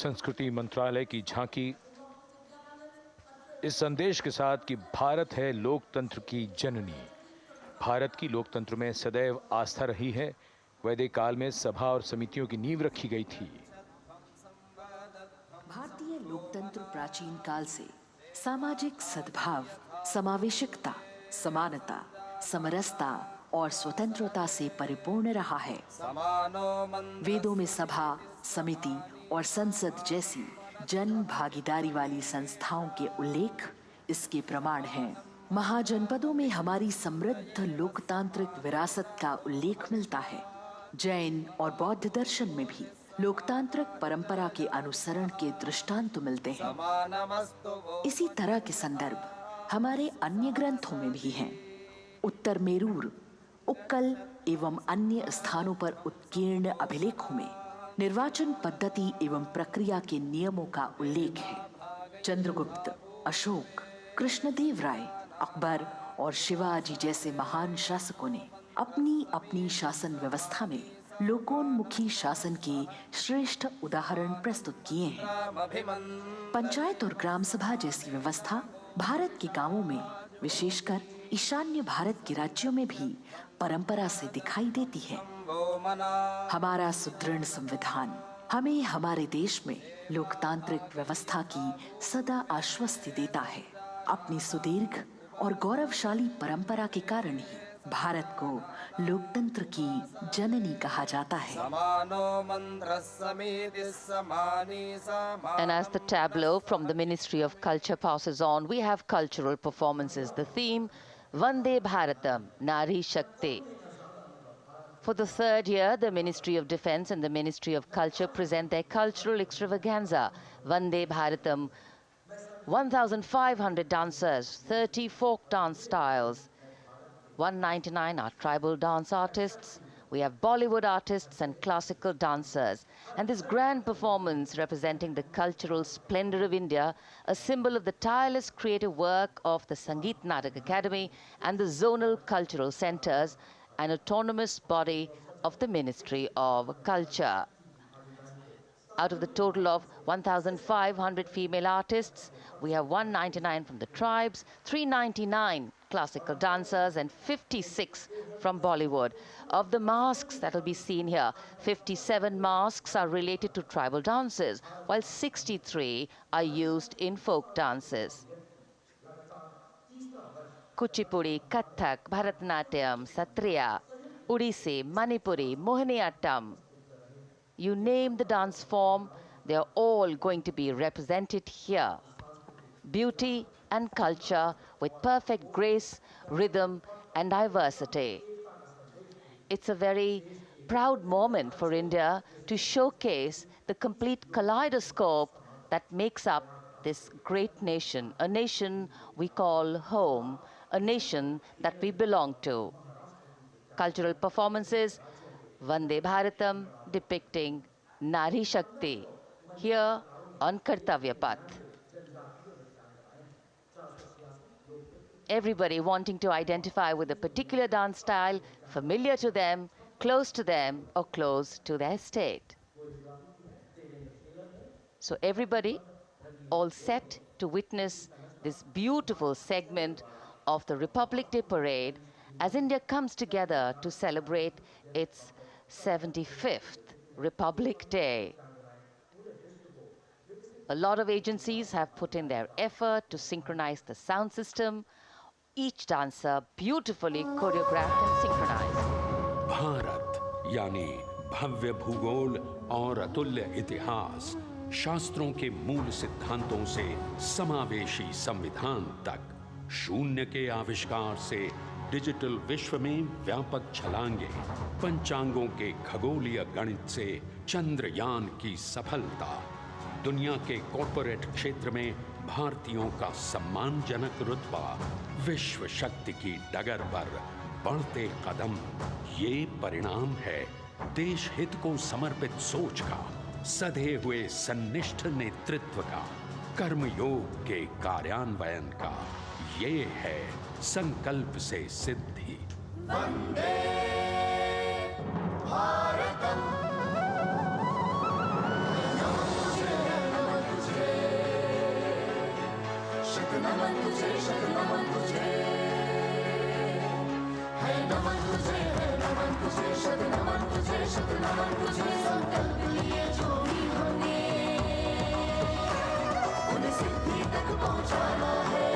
संस्कृति मंत्रालय की झांकी इस संदेश के साथ कि भारत है लोकतंत्र की जननी। भारत की लोकतंत्र में सदैव आस्था रही है। वैदिक काल में सभा और समितियों की नींव रखी गई थी। भारतीय लोकतंत्र प्राचीन काल से सामाजिक सद्भाव, समावेशिकता, समानता, समरसता और स्वतंत्रता से परिपूर्ण रहा है। वेदों में सभा, समिति और संसद जैसी जन भागीदारी वाली संस्थाओं के उल्लेख इसके प्रमाण हैं। महाजनपदों में हमारी समृद्ध लोकतांत्रिक विरासत का उल्लेख मिलता है। जैन और बौद्ध दर्शन में भी लोकतांत्रिक परंपरा के अनुसरण के दृष्टांत मिलते हैं। इसी तरह के संदर्भ हमारे अन्य ग्रंथों में भी हैं। उत्तर मेरूर, उक्कल एवं अन्य स्थानों पर उत्कीर्ण अभिलेखों में निर्वाचन पद्धति एवं प्रक्रिया के नियमों का उल्लेख है। चंद्रगुप्त, अशोक, कृष्णदेव राय, अकबर और शिवाजी जैसे महान शासकों ने अपनी अपनी शासन व्यवस्था में लोकोन्मुखी शासन के श्रेष्ठ उदाहरण प्रस्तुत किए हैं। पंचायत और ग्राम सभा जैसी व्यवस्था भारत के गांवों में, विशेषकर ईशान्य भारत के राज्यों में भी परंपरा से दिखाई देती है। हमारा सुदृढ़ संविधान हमें हमारे देश में लोकतांत्रिक व्यवस्था की सदा आश्वस्ति देता है। अपनी सुदीर्घ और गौरवशाली परंपरा के कारण ही भारत को लोकतंत्र की जननी कहा जाता है। And as the tableau from the Ministry of Culture passes on, we have cultural performances. The theme, Vande Bharatam, Nari Shakti. For the third year, the Ministry of Defence and the Ministry of Culture present their cultural extravaganza, Vande Bharatam. 1,500 dancers, 30 folk dance styles, 199 are tribal dance artists. We have Bollywood artists and classical dancers. And this grand performance representing the cultural splendor of India, a symbol of the tireless creative work of the Sangeet Natak Academy and the zonal cultural centers, an autonomous body of the Ministry of Culture. Out of the total of 1,500 female artists, we have 199 from the tribes, 399 classical dancers, and 56 from Bollywood. Of the masks that will be seen here, 57 masks are related to tribal dances, while 63 are used in folk dances. Kuchipudi, Kathak, Bharatanatyam, Satriya, Odissi, Manipuri, Mohiniyattam. You name the dance form, they are all going to be represented here. Beauty and culture with perfect grace, rhythm, and diversity. It's a very proud moment for India to showcase the complete kaleidoscope that makes up this great nation, a nation we call home, a nation that we belong to. Cultural performances, Vande Bharatam, depicting Nari Shakti, here on Kartavya Path. Everybody wanting to identify with a particular dance style, familiar to them, or close to their state. So everybody all set to witness this beautiful segment of the Republic Day Parade as India comes together to celebrate its 75th Republic Day. A lot of agencies have put in their effort to synchronize the sound system. Each dancer beautifully choreographed and synchronized. Bharat यानी भव्य भूगोल और अतुल्य इतिहास, शास्त्रों के मूल सिद्धांतों से समावेशी संविधान तक, शून्य के आविष्कार से डिजिटल विश्व में व्यापक छलांगे, पंचांगों के खगोलीय गणित से चंद्रयान की सफलता, दुनिया के कॉर्पोरेट क्षेत्र में भारतीयों का सम्मानजनक रुतबा, विश्व शक्ति की डगर पर बढ़ते कदम, ये परिणाम है देश हित को समर्पित सोच का, सधे हुए सन्निष्ठ नेतृत्व का, कर्मयोग के कार्यान्वयन का। ये है संकल्प से सिद्धि। वंदे भारतम, नमन तुझे, शतनमन तुझे, शतनमन तुझे, है नमन तुझे, है नमन तुझे, शतनमन तुझे, शतनमन तुझे। संकल्प लिए जो भी हमने उन्हें सिद्धि तक पहुंचाना है।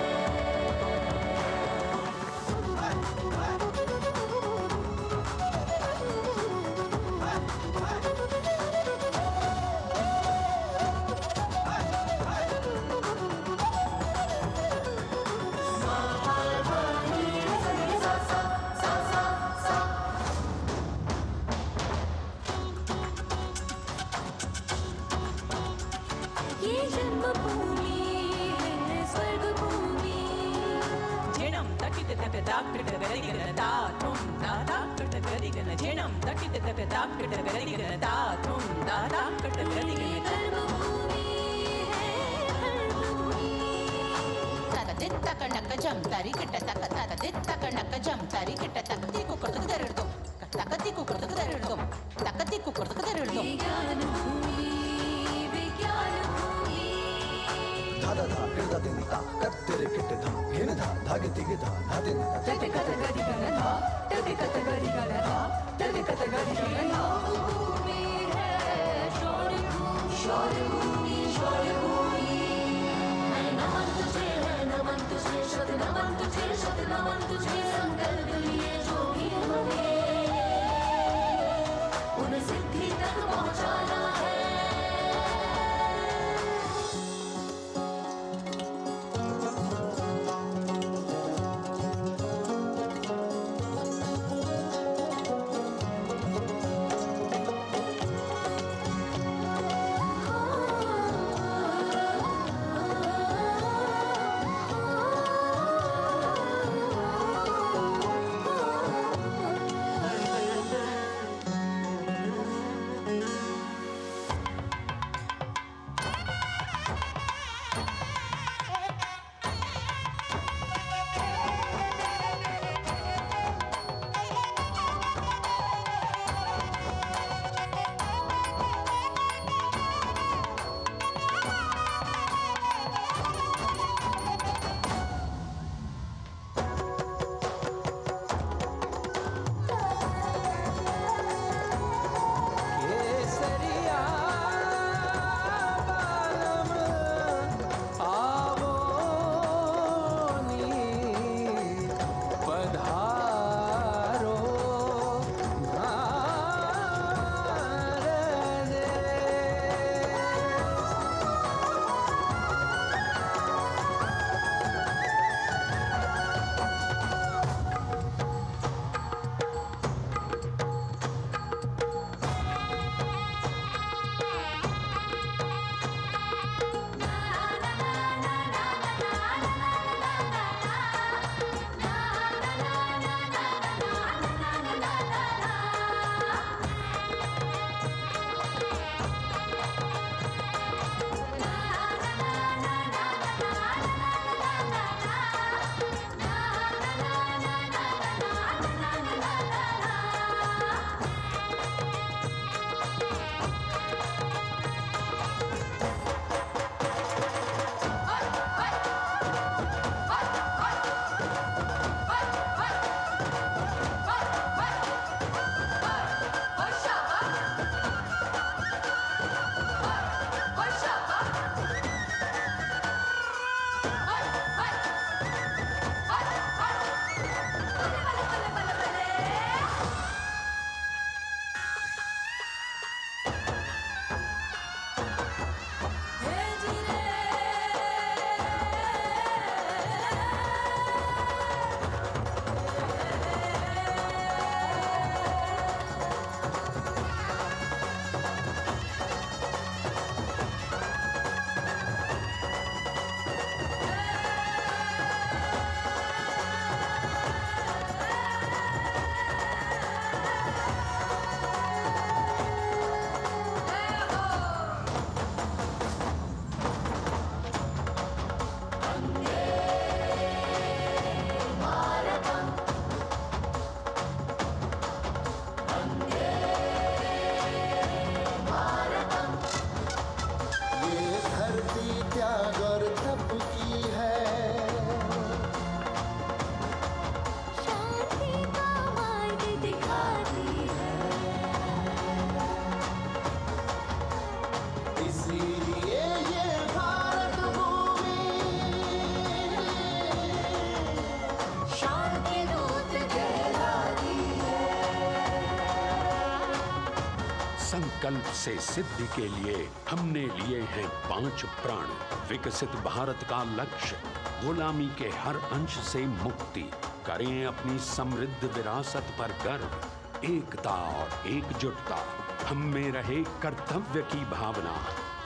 संकल्प से सिद्धि के लिए हमने लिए हैं 5 प्राण। विकसित भारत का लक्ष्य, गुलामी के हर अंश से मुक्ति। करें अपनी समृद्ध विरासत पर गर्व। एकता और एकजुटता, हम में रहे कर्तव्य की भावना।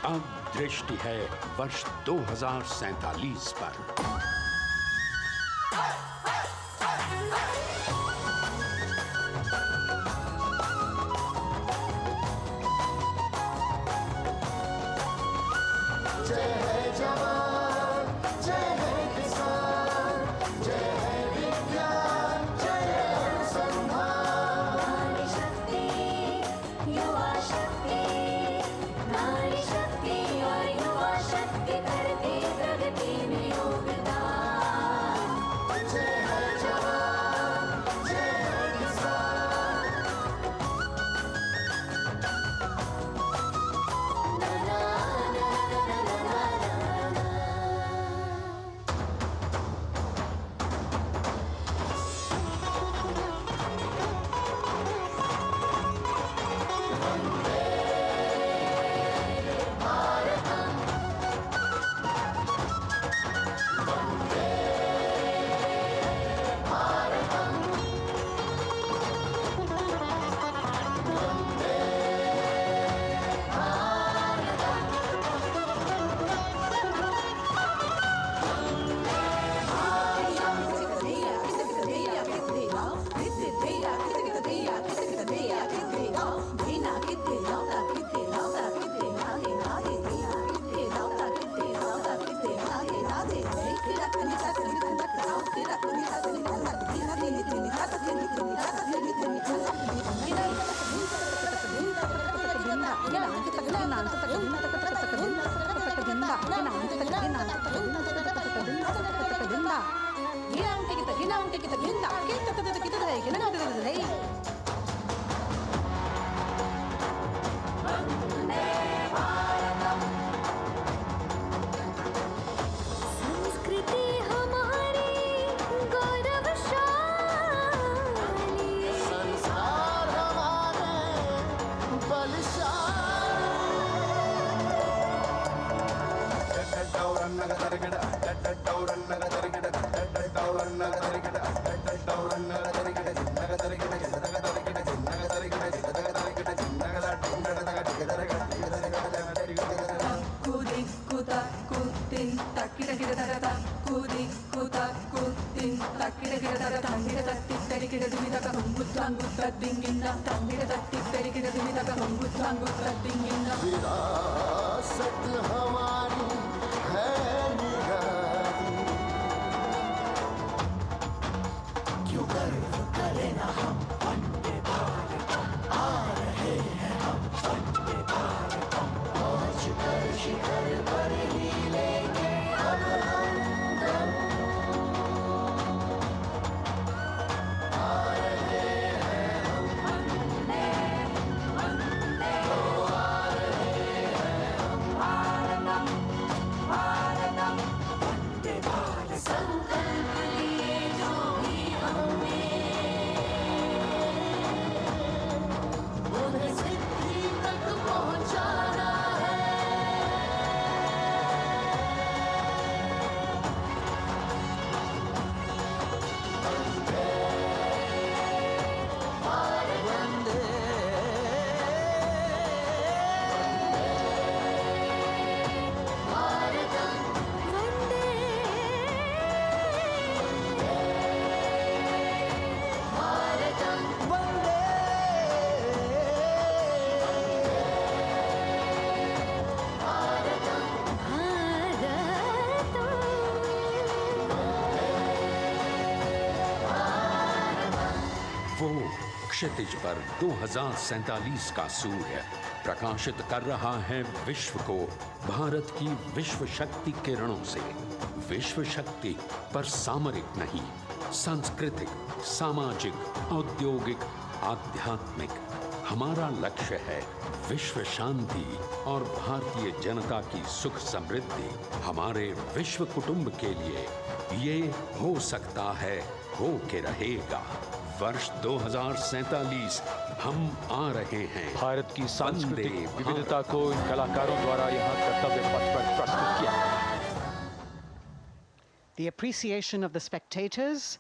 अब दृष्टि है वर्ष 2047 पर। विरासत हमारी है निराली, क्यों गर्व करें ना हम वंदे भारतम, आ रहे हैं हम वंदे भारतम, पहुंच कर शिखर पर ही लेंगे अब हम दम। क्षितिज पर 2047 का सूर्य प्रकाशित कर रहा है विश्व को भारत की विश्व शक्ति किरणों से। विश्व शक्ति पर सामरिक नहीं, सांस्कृतिक, सामाजिक, औद्योगिक, आध्यात्मिक। हमारा लक्ष्य है विश्व शांति और भारतीय जनता की सुख समृद्धि। हमारे विश्व कुटुंब के लिए ये हो सकता है, हो के रहेगा। वर्ष 2047 हम आ रहे हैं। भारत की सांस्कृतिक वंदे विविधता को इन कलाकारों द्वारा यहाँ कर्तव्य पथ पर प्रस्तुत किया गया है। The appreciation of the spectators,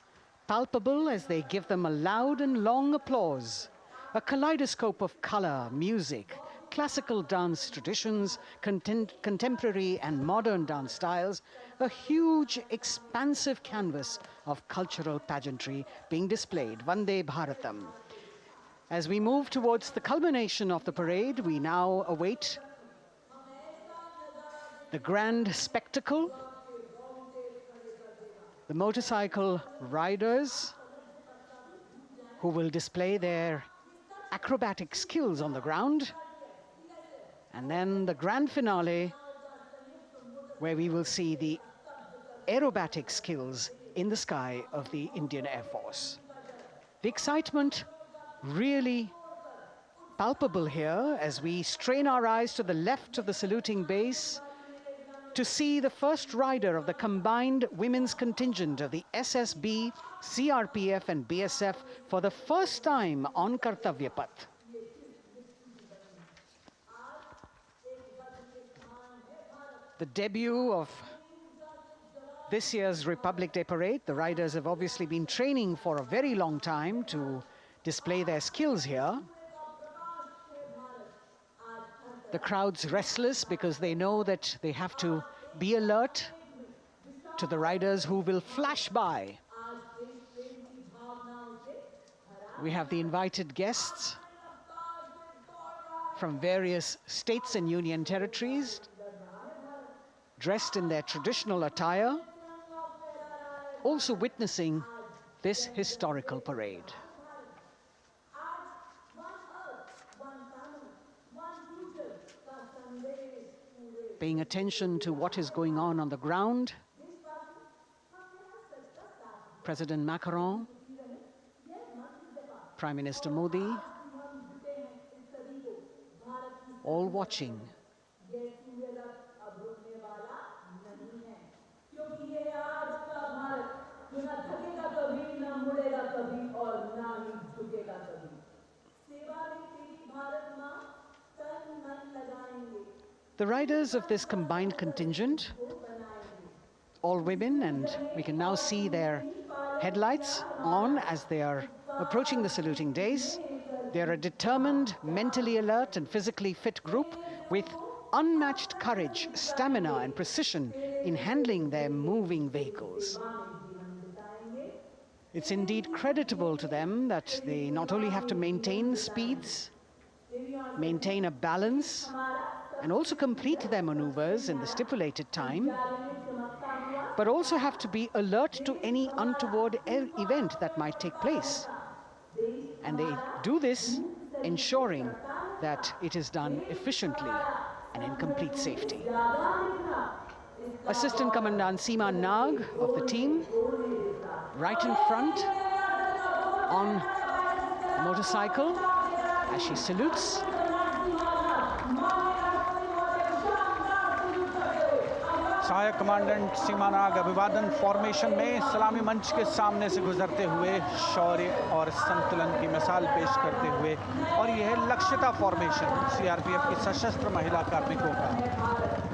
palpable as they give them a loud and long applause. A kaleidoscope of color, music, classical dance traditions, contemporary and modern dance styles, a huge, expansive canvas of cultural pageantry being displayed, Vande Bharatam. As we move towards the culmination of the parade, we now await the grand spectacle. The motorcycle riders who will display their acrobatic skills on the ground. And then the grand finale, where we will see the aerobatic skills in the sky of the Indian Air Force. The excitement really palpable here as we strain our eyes to the left of the saluting base to see the first rider of the combined women's contingent of the SSB, CRPF and BSF for the first time on Kartavya Path. The debut of this year's Republic Day Parade. The riders have obviously been training for a very long time to display their skills here. The crowd's restless because they know that they have to be alert to the riders who will flash by. We have the invited guests from various states and union territories, dressed in their traditional attire, also witnessing this historical parade. Paying attention to what is going on the ground, President Macron, Prime Minister Modi, all watching. The riders of this combined contingent, all women, and we can now see their headlights on as they are approaching the saluting days. They're a determined, mentally alert and physically fit group with unmatched courage, stamina and precision in handling their moving vehicles. It's indeed creditable to them that they not only have to maintain speeds, maintain a balance, and also complete their maneuvers in the stipulated time, but also have to be alert to any untoward event that might take place. And they do this ensuring that it is done efficiently and in complete safety. Assistant Commandant Seema Nag of the team, right in front on the motorcycle as she salutes. सहायक commandant सीमा नाग अभिवादन formation में सलामी मंच के सामने से गुजरते हुए शौर्य और संतुलन की मिसाल पेश करते हुए, और यह लक्ष्यता फॉर्मेशन सीआरपीएफ की सशस्त्र महिला कार्मिकों का,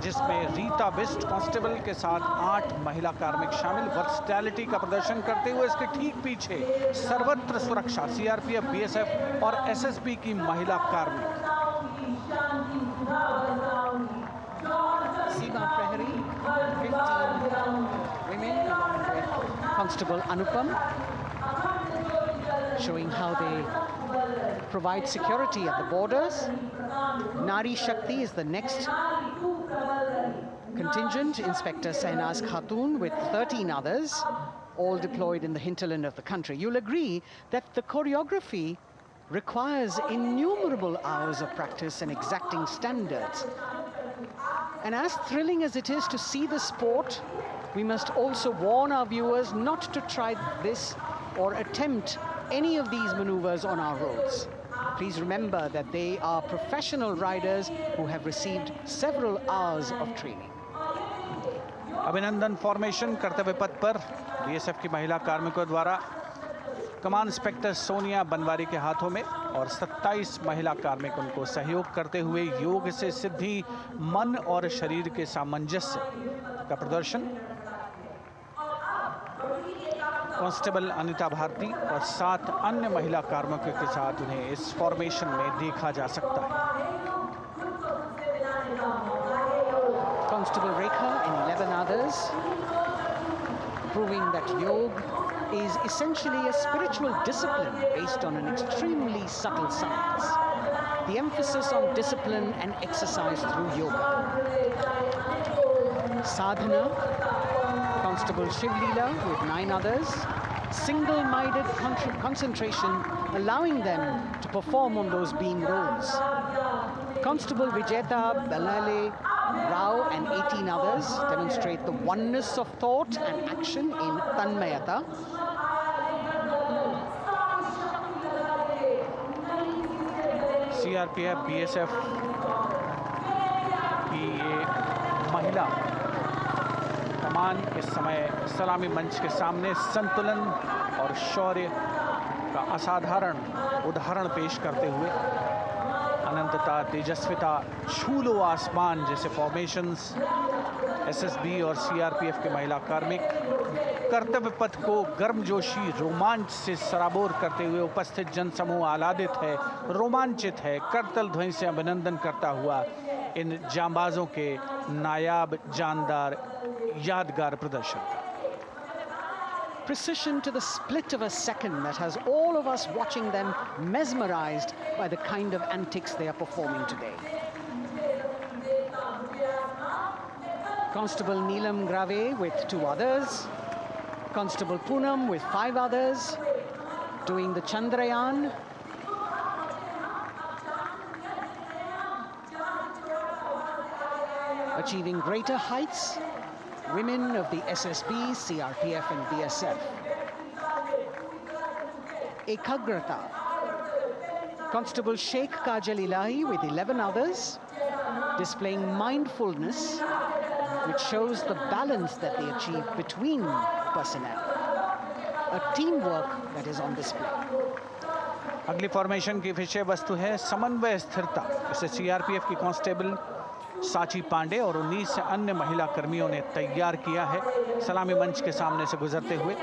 जिसमें रीता बिस्ट कांस्टेबल के साथ 8 महिला कार्मिक शामिल, वर्सटैलिटी का प्रदर्शन करते हुए इसके ठीक पीछे सर्वत्र सुरक्षा सीआरपीएफ, बीएसएफ और एसएसबी की महिला कार्मिक। Seema Prahari, 15 women along with Constable Anupam, showing how they provide security at the borders. Nari Shakti is the next contingent, Inspector Sainaz Khatun with 13 others, all deployed in the hinterland of the country. You'll agree that the choreography requires innumerable hours of practice and exacting standards. And as thrilling as it is to see the sport, we must also warn our viewers not to try this or attempt any of these maneuvers on our roads. Please remember that they are professional riders who have received several hours of training. अभिनंदन formation कर्तव्य पथ पर BSF की महिला कार्मिकों द्वारा कमान inspector Sonia Banwari के हाथों में और 27 महिला कार्मिक उनको सहयोग करते हुए योग से सिद्धि, मन और शरीर के सामंजस्य का प्रदर्शन। कांस्टेबल अनिता भारती और 7 अन्य महिला कार्मिकों के साथ उन्हें इस फॉर्मेशन में देखा जा सकता है। Constable Rekha and 11 others, proving that yoga is essentially a spiritual discipline based on an extremely subtle science. The emphasis on discipline and exercise through yoga. Sadhana, Constable Shivlila with 9 others, single-minded concentration, allowing them to perform on those beam roles. Constable Vijeta Balale Rao and 18 others demonstrate the oneness of thought and action in Tanmayata. CRPF, BSF की ये महिला कमान इस समय सलामी मंच के सामने संतुलन और शौर्य का असाधारण उदाहरण पेश करते हुए अनंतता, तेजस्विता, छू लो आसमान जैसे फॉर्मेशंस एसएसबी और सीआरपीएफ के महिला कार्मिक कर्तव्य पथ को गर्मजोशी रोमांच से सराबोर करते हुए उपस्थित जनसमूह आह्लादित है, रोमांचित है, करतल ध्वनि से अभिनंदन करता हुआ इन जांबाजों के नायाब, जानदार, यादगार प्रदर्शन का। Precision to the split of a second that has all of us watching them mesmerized by the kind of antics they are performing today. Constable Neelam Grave with 2 others, Constable Poonam with 5 others, doing the Chandrayaan. Achieving greater heights, women of the SSB, CRPF and BSF. Ekagrata. Constable Sheikh Kajal Ilahi with 11 others, displaying mindfulness, which shows the balance that they achieve between personnel. A teamwork that is on display. अगली formation की विषय वस्तु है समन्वय स्थिरता। इसे CRPF की constable साची पांडे और 19 अन्य महिला कर्मियों ने तैयार किया है। सलामी मंच के सामने से गुजरते हुए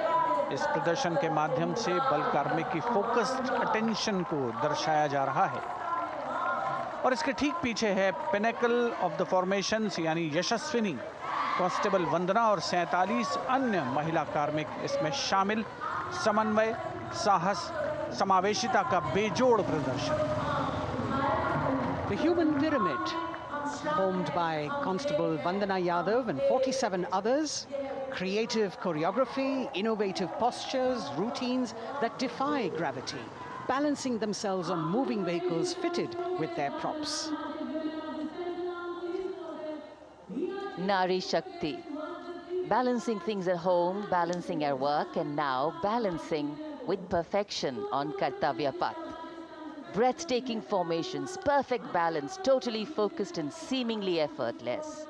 इस प्रदर्शन के माध्यम से बल कार्मिक की फोकस्ड अटेंशन को दर्शाया जा रहा है और इसके ठीक पीछे है पिनेकल ऑफ द फॉर्मेशंस यानी यशस्विनी कांस्टेबल वंदना और 47 अन्य महिला कार्मिक इसमें शामिल। समन्वय, साहस, समावेशिता का बेजोड़ प्रदर्शन। The human pyramid, formed by Constable Vandana Yadav and 47 others, creative choreography, innovative postures, routines that defy gravity, balancing themselves on moving vehicles fitted with their props. Nari Shakti, balancing things at home, balancing at work, and now balancing with perfection on Kartavya Path. Breathtaking formations, perfect balance, totally focused and seemingly effortless.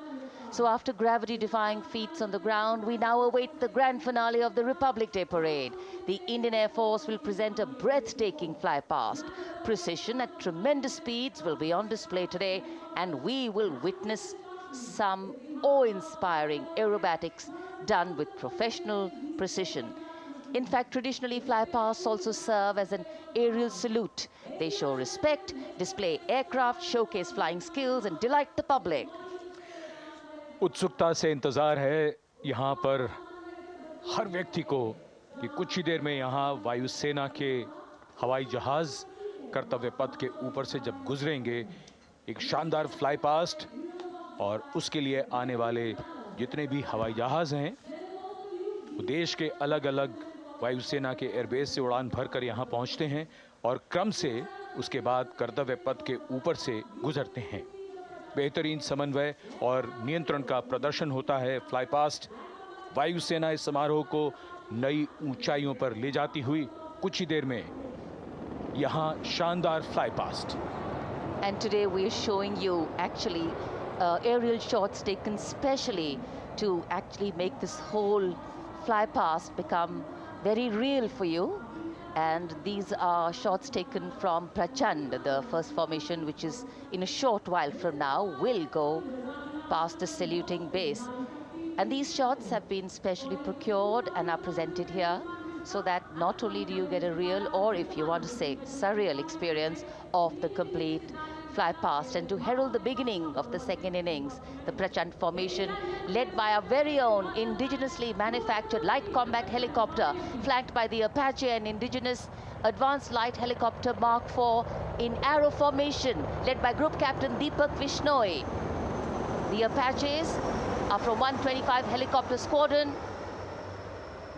So after gravity-defying feats on the ground, we now await the grand finale of the Republic Day Parade. The Indian Air Force will present a breathtaking fly past. Precision at tremendous speeds will be on display today, and we will witness some awe-inspiring aerobatics done with professional precision. In fact, traditionally, flypasts also serve as an aerial salute. They show respect, display aircraft, showcase flying skills, and delight the public. उत्सुकता से इंतजार है यहाँ पर हर व्यक्ति को कि कुछ ही देर में यहाँ वायुसेना के हवाई जहाज कर्तव्य पथ के ऊपर से जब गुजरेंगे, एक शानदार फ्लाई पास्ट और उसके लिए आने वाले जितने भी हवाई जहाज हैं वो देश के अलग अलग वायुसेना के एयरबेस से उड़ान भरकर यहाँ पहुँचते हैं और क्रम से उसके बाद कर्तव्य पथ के ऊपर से गुजरते हैं। बेहतरीन समन्वय और नियंत्रण का प्रदर्शन होता है। फ्लाई पास्ट वायुसेना इस समारोह को नई ऊंचाइयों पर ले जाती हुई कुछ ही देर में यहाँ शानदार fly past. And today we are showing you actually aerial shots taken specially to actually make this whole fly past become very real for you. And these are shots taken from Prachand, the first formation, which is in a short while from now will go past the saluting base. And these shots have been specially procured and are presented here so that not only do you get a real, or if you want to say surreal experience of the complete fly past, and to herald the beginning of the second innings, the Prachand formation led by our very own indigenously manufactured light combat helicopter, flanked by the Apache and indigenous advanced light helicopter Mark IV in arrow formation, led by Group Captain Deepak Vishnoi. The Apaches are from 125 Helicopter Squadron.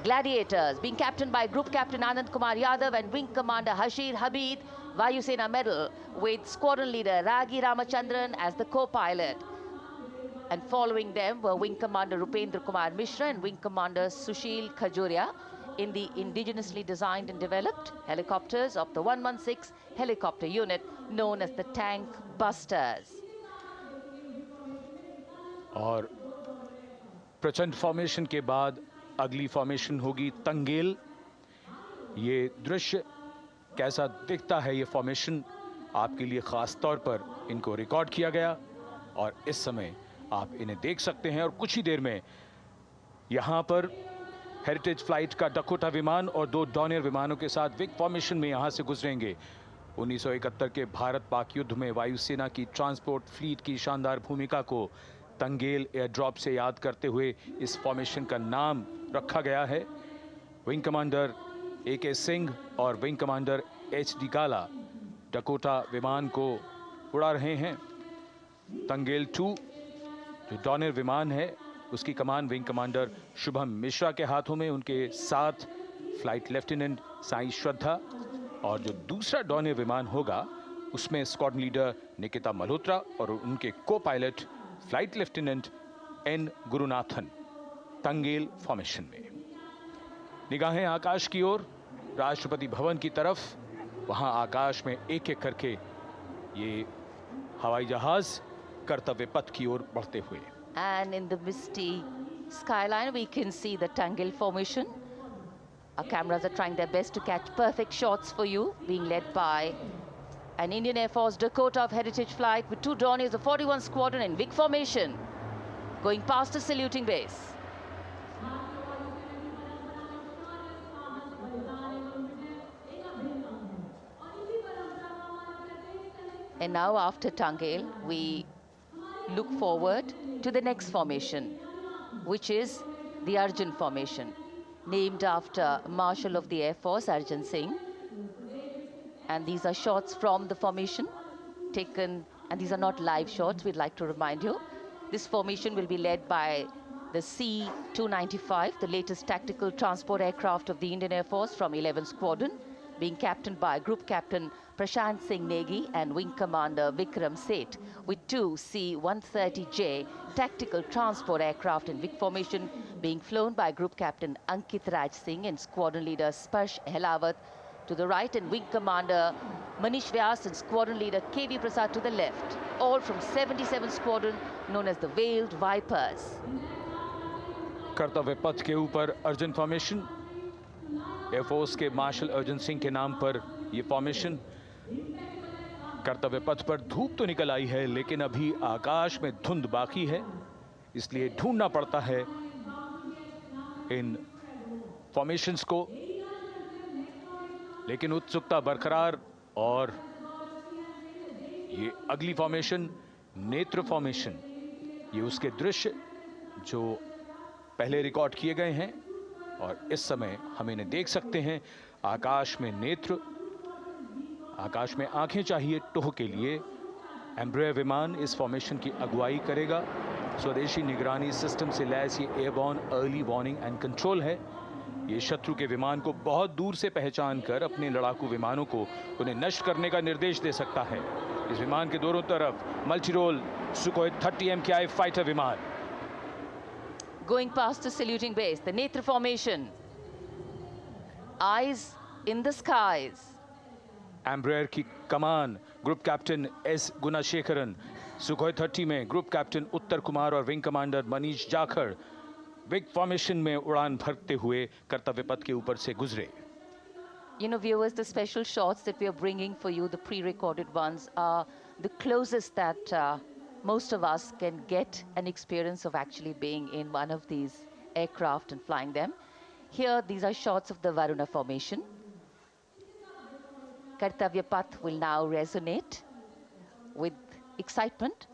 Gladiators, being captained by Group Captain Anand Kumar Yadav and Wing Commander Hashir Habib, Vayusena Medal, with Squadron Leader Ragi Ramachandran as the co-pilot. And following them were Wing Commander Rupendra Kumar Mishra and Wing Commander Sushil Khajuria in the indigenously designed and developed helicopters of the 116 helicopter unit known as the Tank Busters. और प्रचंड formation के बाद अगली formation होगी तंगेल। ये दृश्य कैसा दिखता है, ये फॉर्मेशन आपके लिए खास तौर पर इनको रिकॉर्ड किया गया और इस समय आप इन्हें देख सकते हैं। और कुछ ही देर में यहाँ पर हेरिटेज फ्लाइट का डकोटा विमान और 2 डॉनियर विमानों के साथ विग फॉर्मेशन में यहाँ से गुजरेंगे। 1971 के भारत पाक युद्ध में वायुसेना की ट्रांसपोर्ट फ्लीट की शानदार भूमिका को तंगेल एयर ड्रॉप से याद करते हुए इस फॉर्मेशन का नाम रखा गया है। विंग कमांडर AK सिंह और विंग कमांडर HD काला डकोटा विमान को उड़ा रहे हैं। तंगेल 2 जो डॉनियर विमान है उसकी कमान विंग कमांडर शुभम मिश्रा के हाथों में, उनके साथ फ्लाइट लेफ्टिनेंट साई श्रद्धा, और जो दूसरा डॉनियर विमान होगा उसमें स्क्वाड्रन लीडर निकिता मल्होत्रा और उनके को pilot flight lieutenant N Gurunathan. Tangail formation में निगाहें आकाश की ओर, राष्ट्रपति भवन की तरफ। वहां आकाश में एक एक करके ये हवाई जहाज कर्तव्य पथ की ओर बढ़ते हुए। And in the misty skyline, we can see the Tangil formation. Our cameras are trying their best to catch perfect shots for you, being led by an Indian Air Force Dakota of Heritage Flight with 2 Dorniers of 41 Squadron in big formation, going past the saluting base. And now after Tangil, we look forward to the next formation, which is the Arjun formation, named after Marshal of the Air Force Arjun Singh. And these are shots from the formation taken, and these are not live shots, we'd like to remind you. This formation will be led by the C-295, the latest tactical transport aircraft of the Indian Air Force from 11 Squadron, being captained by Group Captain Prashant Singh Negi and Wing Commander Vikram Seth, with 2 C-130J tactical transport aircraft in big formation being flown by Group Captain Ankit Raj Singh and Squadron Leader Sparsh Helawat to the right, and Wing Commander Manish Vyas and Squadron Leader KV Prasad to the left, all from 77 Squadron known as the Veiled Vipers. कर्तव्य पथ के ऊपर Arjun formation, air force के martial Arjun Singh के नाम पर यह formation. कर्तव्य पथ पर धूप तो निकल आई है, लेकिन अभी आकाश में धुंध बाकी है, इसलिए ढूंढना पड़ता है इन फॉर्मेशंस को। लेकिन उत्सुकता बरकरार, और ये अगली फॉर्मेशन नेत्र फॉर्मेशन, ये उसके दृश्य जो पहले रिकॉर्ड किए गए हैं और इस समय हम इन्हें देख सकते हैं। आकाश में नेत्र, आकाश में आंखें चाहिए टोह के लिए। एम्ब्रेयर विमान इस फॉर्मेशन की अगुवाई करेगा। स्वदेशी निगरानी सिस्टम से लैस ये airborne early warning and control है। ये शत्रु के विमान को बहुत दूर से पहचान कर अपने लड़ाकू विमानों को उन्हें नष्ट करने का निर्देश दे सकता है। इस विमान के दोनों तरफ multi role Sukhoi 30 MKI fighter विमान। Going past the saluting base, the Netra formation, eyes in the skies. Embraer की कमान ग्रुप कैप्टन S गुणाशेखरन, सुखोई 30 में ग्रुप कैप्टन उत्तर कुमार और wing commander Manish Jakhar big formation में उड़ान भरते हुए कर्तव्य पथ के ऊपर से गुजरे। You know, viewers, the special shots that we are bringing for you, the pre-recorded ones, are the closest that most of us can get an experience of actually being in one of these aircraft and flying them. Here, these are shots of the Varuna formation. Kartavya Path will now resonate with excitement.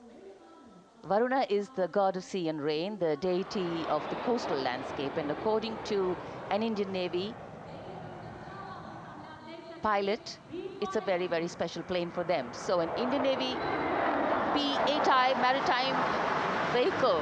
Varuna is the god of sea and rain, the deity of the coastal landscape, and according to an Indian Navy pilot, it's a very, very special plane for them. So an Indian Navy P-8I maritime vehicle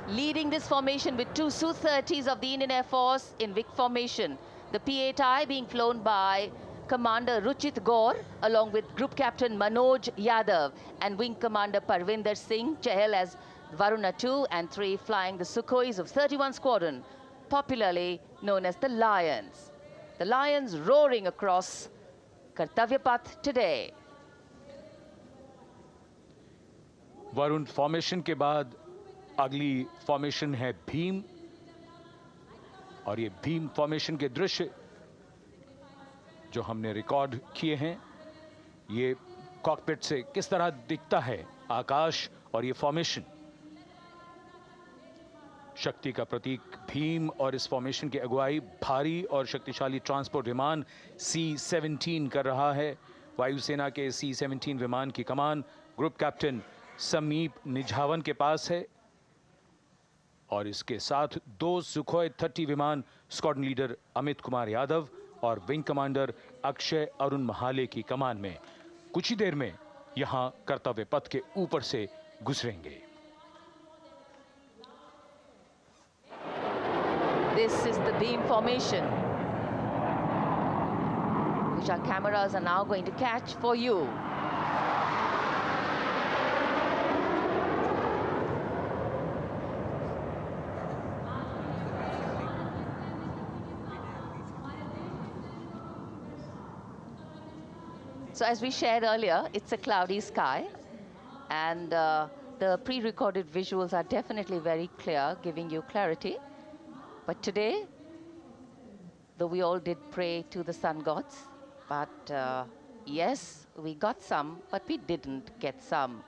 leading this formation with two Su-30s of the Indian Air Force in Vic formation. The P-8I being flown by Commander Ruchit Gaur along with Group Captain Manoj Yadav and Wing Commander Parvinder Singh Chahal as Varuna 2 and 3 flying the Sukhois of 31 Squadron, popularly known as the Lions. The Lions roaring across Kartavya Path today. Varun formation के बाद अगली formation है भीम, और ये Bhim formation के दृश्य जो हमने रिकॉर्ड किए हैं, ये कॉकपिट से किस तरह दिखता है आकाश और ये फॉर्मेशन। शक्ति का प्रतीक भीम और इस फॉर्मेशन की अगुवाई भारी और शक्तिशाली ट्रांसपोर्ट विमान C-17 कर रहा है। वायुसेना के C-17 विमान की कमान ग्रुप कैप्टन समीप निझावन के पास है और इसके साथ दो सुखोई 30 विमान स्क्वाड्रन लीडर अमित कुमार यादव और विंग कमांडर अक्षय अरुण महाले की कमान में कुछ ही देर में यहां कर्तव्य पथ के ऊपर से गुजरेंगे। This is the beam formation, which our cameras are now going to catch for you. So as we shared earlier, it's a cloudy sky, and the pre-recorded visuals are definitely very clear, giving you clarity. But today, though we all did pray to the sun gods, but yes, we got some, but we didn't get some.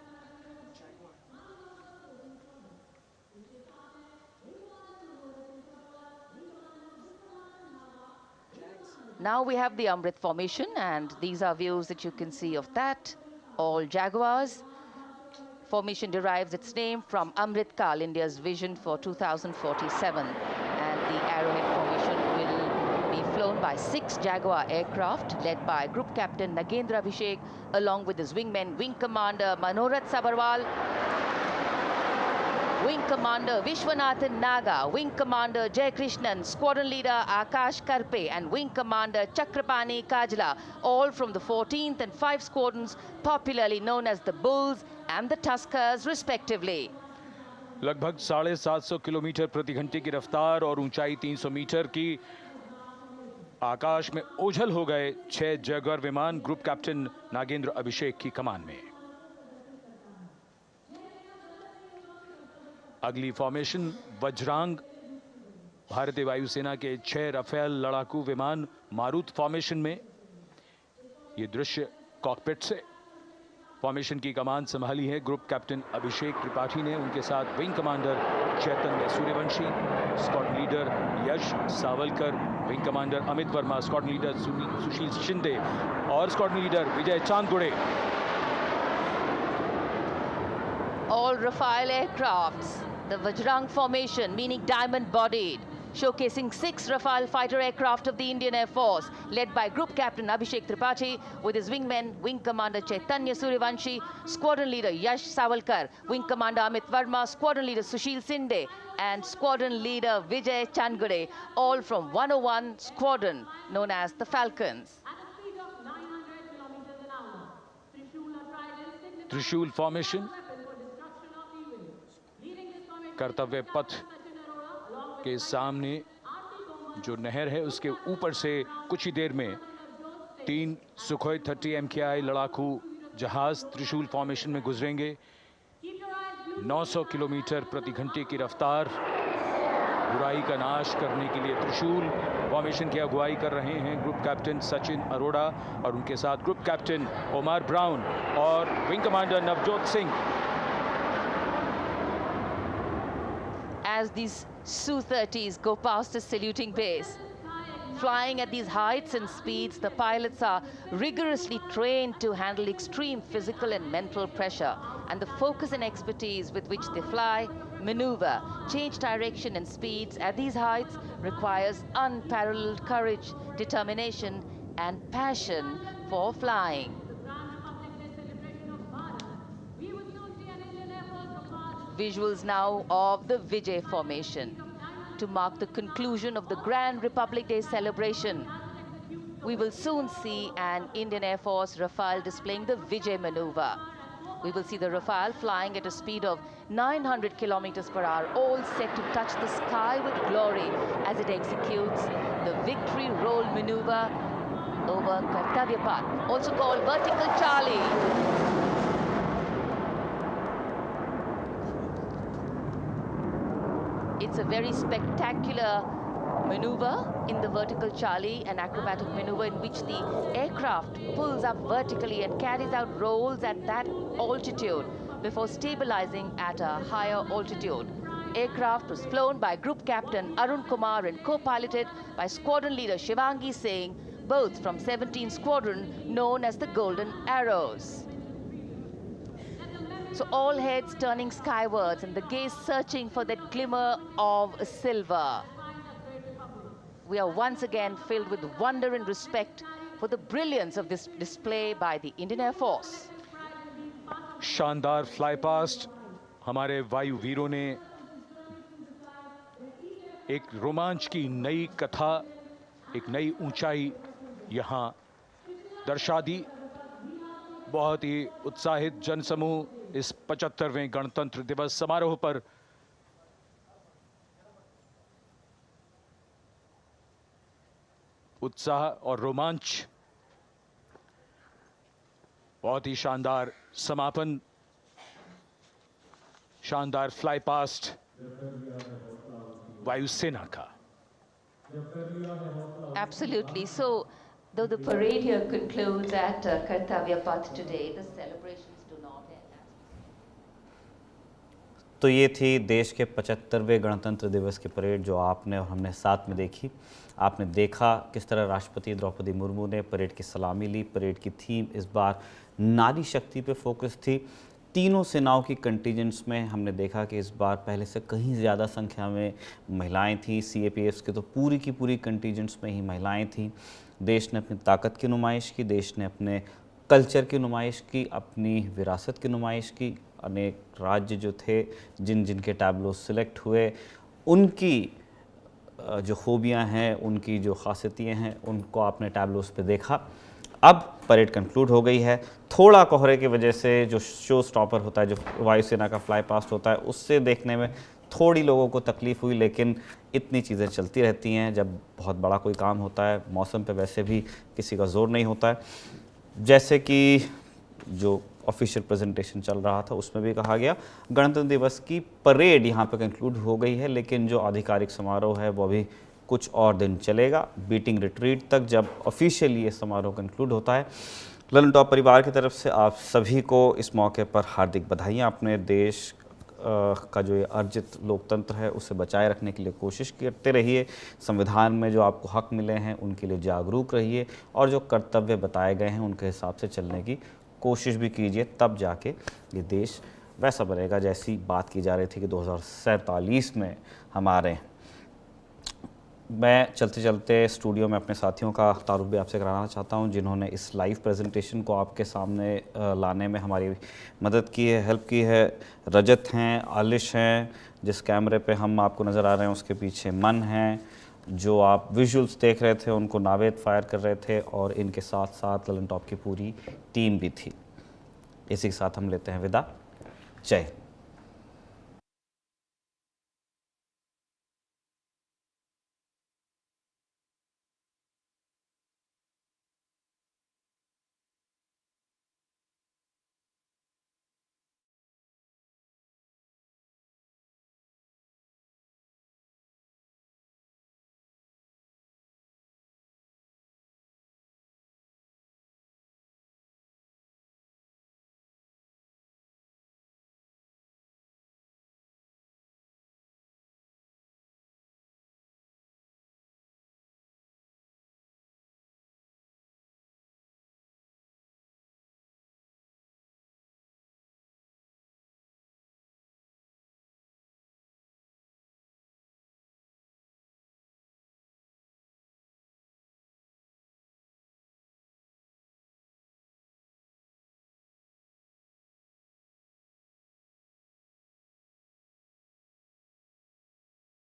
Now we have the Amrit formation, and these are views that you can see of that. All Jaguars. Formation derives its name from Amrit Kal, India's vision for 2047. And the Arrowhead formation will be flown by 6 Jaguar aircraft led by Group Captain Nagendra Abhishek along with his wingmen, Wing Commander Manorat Sabarwal, Wing Commander Vishwanathan Naga, Wing Commander Jay Krishnan, Squadron Leader Akash Karpe and Wing Commander Chakrapani Kajla, all from the 14th and 5 squadrons, popularly known as the Bulls and the Tuskers respectively. लगभग 750 kilometre प्रति घंटे की रफ्तार और ऊंचाई 300 metre की, आकाश में ओझल हो गए 6 जैगुआर विमान ग्रुप कैप्टन नागेंद्र अभिषेक की कमान में। अगली फॉर्मेशन वज्रांग, भारतीय वायुसेना के 6 राफेल लड़ाकू विमान मारुत फॉर्मेशन में। ये दृश्य कॉकपिट से। फॉर्मेशन की कमान संभाली है ग्रुप कैप्टन अभिषेक त्रिपाठी ने, उनके साथ wing commander Chaitanya Suryavanshi, squadron leader Yash Savalkar, wing commander Amit Verma, squadron leader Sushil Shinde और squadron leader Vijay Chandgude. All Rafale aircrafts, the Vajrang formation, meaning diamond-bodied, showcasing 6 Rafale fighter aircraft of the Indian Air Force, led by Group Captain Abhishek Tripathi, with his wingmen, Wing Commander Chaitanya Suryavanshi, Squadron Leader Yash Savalkar, Wing Commander Amit Verma, Squadron Leader Sushil Sinde, and Squadron Leader Vijay Chandgade, all from 101 Squadron, known as the Falcons. त्रिशूल formation, कर्तव्य पथ के सामने जो नहर है उसके ऊपर से कुछ ही देर में 3 सुखोई 30 MKI लड़ाकू जहाज त्रिशूल फॉर्मेशन में गुजरेंगे। 900 किलोमीटर प्रति घंटे की रफ्तार बुराई का नाश करने के लिए त्रिशूल फॉर्मेशन की अगुवाई कर रहे हैं ग्रुप कैप्टन सचिन अरोड़ा और उनके साथ ग्रुप कैप्टन ओमर ब्राउन और wing commander Navjot Singh. As these Su-30s go past the saluting base, flying at these heights and speeds, the pilots are rigorously trained to handle extreme physical and mental pressure, and the focus and expertise with which they fly, maneuver, change direction and speeds at these heights requires unparalleled courage, determination, and passion for flying. Visuals now of the Vijay formation to mark the conclusion of the Grand Republic Day celebration. We will soon see an Indian Air Force Rafale displaying the Vijay maneuver. We will see the Rafale flying at a speed of 900 kilometers per hour, all set to touch the sky with glory as it executes the victory roll maneuver over Kartavya Path, also called vertical Charlie. It's a very spectacular maneuver in the vertical Charlie, an acrobatic maneuver in which the aircraft pulls up vertically and carries out rolls at that altitude before stabilizing at a higher altitude. Aircraft was flown by Group Captain Arun Kumar and co-piloted by Squadron Leader Shivangi Singh, both from 17th Squadron known as the Golden Arrows. So all heads turning skywards and the gaze searching for that glimmer of silver. We are once again filled with wonder and respect for the brilliance of this display by the Indian Air Force. शानदार fly past हमारे वायु वीरों ने एक रोमांच की नई कथा, एक नई ऊंचाई यहां दर्शा दी। बहुत ही उत्साहित जनसमूह इस 75वें गणतंत्र दिवस समारोह पर उत्साह और रोमांच, बहुत ही शानदार समापन, शानदार फ्लाई पास्ट वायुसेना का। Absolutely. So, though the parade here concludes at Kartavya Path today, the celebrations do not end. तो ये थी देश के 75वें गणतंत्र दिवस की परेड जो आपने और हमने साथ में देखी। आपने देखा किस तरह राष्ट्रपति द्रौपदी मुर्मू ने परेड की सलामी ली। परेड की थीम इस बार नारी शक्ति पे फोकस थी। तीनों सेनाओं की कंटिजेंट्स में हमने देखा कि इस बार पहले से कहीं ज़्यादा संख्या में महिलाएं थीं। सीएपीएफ के तो पूरी की पूरी कंटिजेंट्स में ही महिलाएं थीं। देश ने अपनी ताकत की नुमाइश की, देश ने अपने कल्चर की नुमाइश की, अपनी विरासत की नुमाइश की। अनेक राज्य जो थे जिन जिन के टैब्लो सिलेक्ट हुए, उनकी जो खूबियाँ हैं, उनकी जो खासियतें हैं, उनको आपने टैब्लोस पे देखा। अब परेड कंक्लूड हो गई है। थोड़ा कोहरे की वजह से जो शो स्टॉपर होता है, जो वायुसेना का फ्लाई पास्ट होता है, उससे देखने में थोड़ी लोगों को तकलीफ़ हुई, लेकिन इतनी चीज़ें चलती रहती हैं जब बहुत बड़ा कोई काम होता है। मौसम पे वैसे भी किसी का ज़ोर नहीं होता है। जैसे कि जो ऑफिशियल प्रेजेंटेशन चल रहा था उसमें भी कहा गया, गणतंत्र दिवस की परेड यहाँ पे कंक्लूड हो गई है, लेकिन जो आधिकारिक समारोह है वो अभी कुछ और दिन चलेगा, बीटिंग रिट्रीट तक, जब ऑफिशियली ये समारोह कंक्लूड होता है। लल्लनटॉप परिवार की तरफ से आप सभी को इस मौके पर हार्दिक बधाइयाँ। अपने देश का जो ये अर्जित लोकतंत्र है उसे बचाए रखने के लिए कोशिश करते रहिए। संविधान में जो आपको हक मिले हैं उनके लिए जागरूक रहिए और जो कर्तव्य बताए गए हैं उनके हिसाब से चलने की कोशिश भी कीजिए। तब जाके ये देश वैसा बनेगा जैसी बात की जा रही थी कि 2047 में हमारे। मैं चलते चलते स्टूडियो में अपने साथियों का तारुफ भी आपसे कराना चाहता हूं जिन्होंने इस लाइव प्रेजेंटेशन को आपके सामने लाने में हमारी मदद की है, हेल्प की है। रजत हैं, आलिश हैं, जिस कैमरे पे हम आपको नज़र आ रहे हैं उसके पीछे मन हैं, जो आप विजुअल्स देख रहे थे उनको नावेद फायर कर रहे थे, और इनके साथ साथ लल्लनटॉप की पूरी टीम भी थी। इसी के साथ हम लेते हैं विदा। जय हिंद।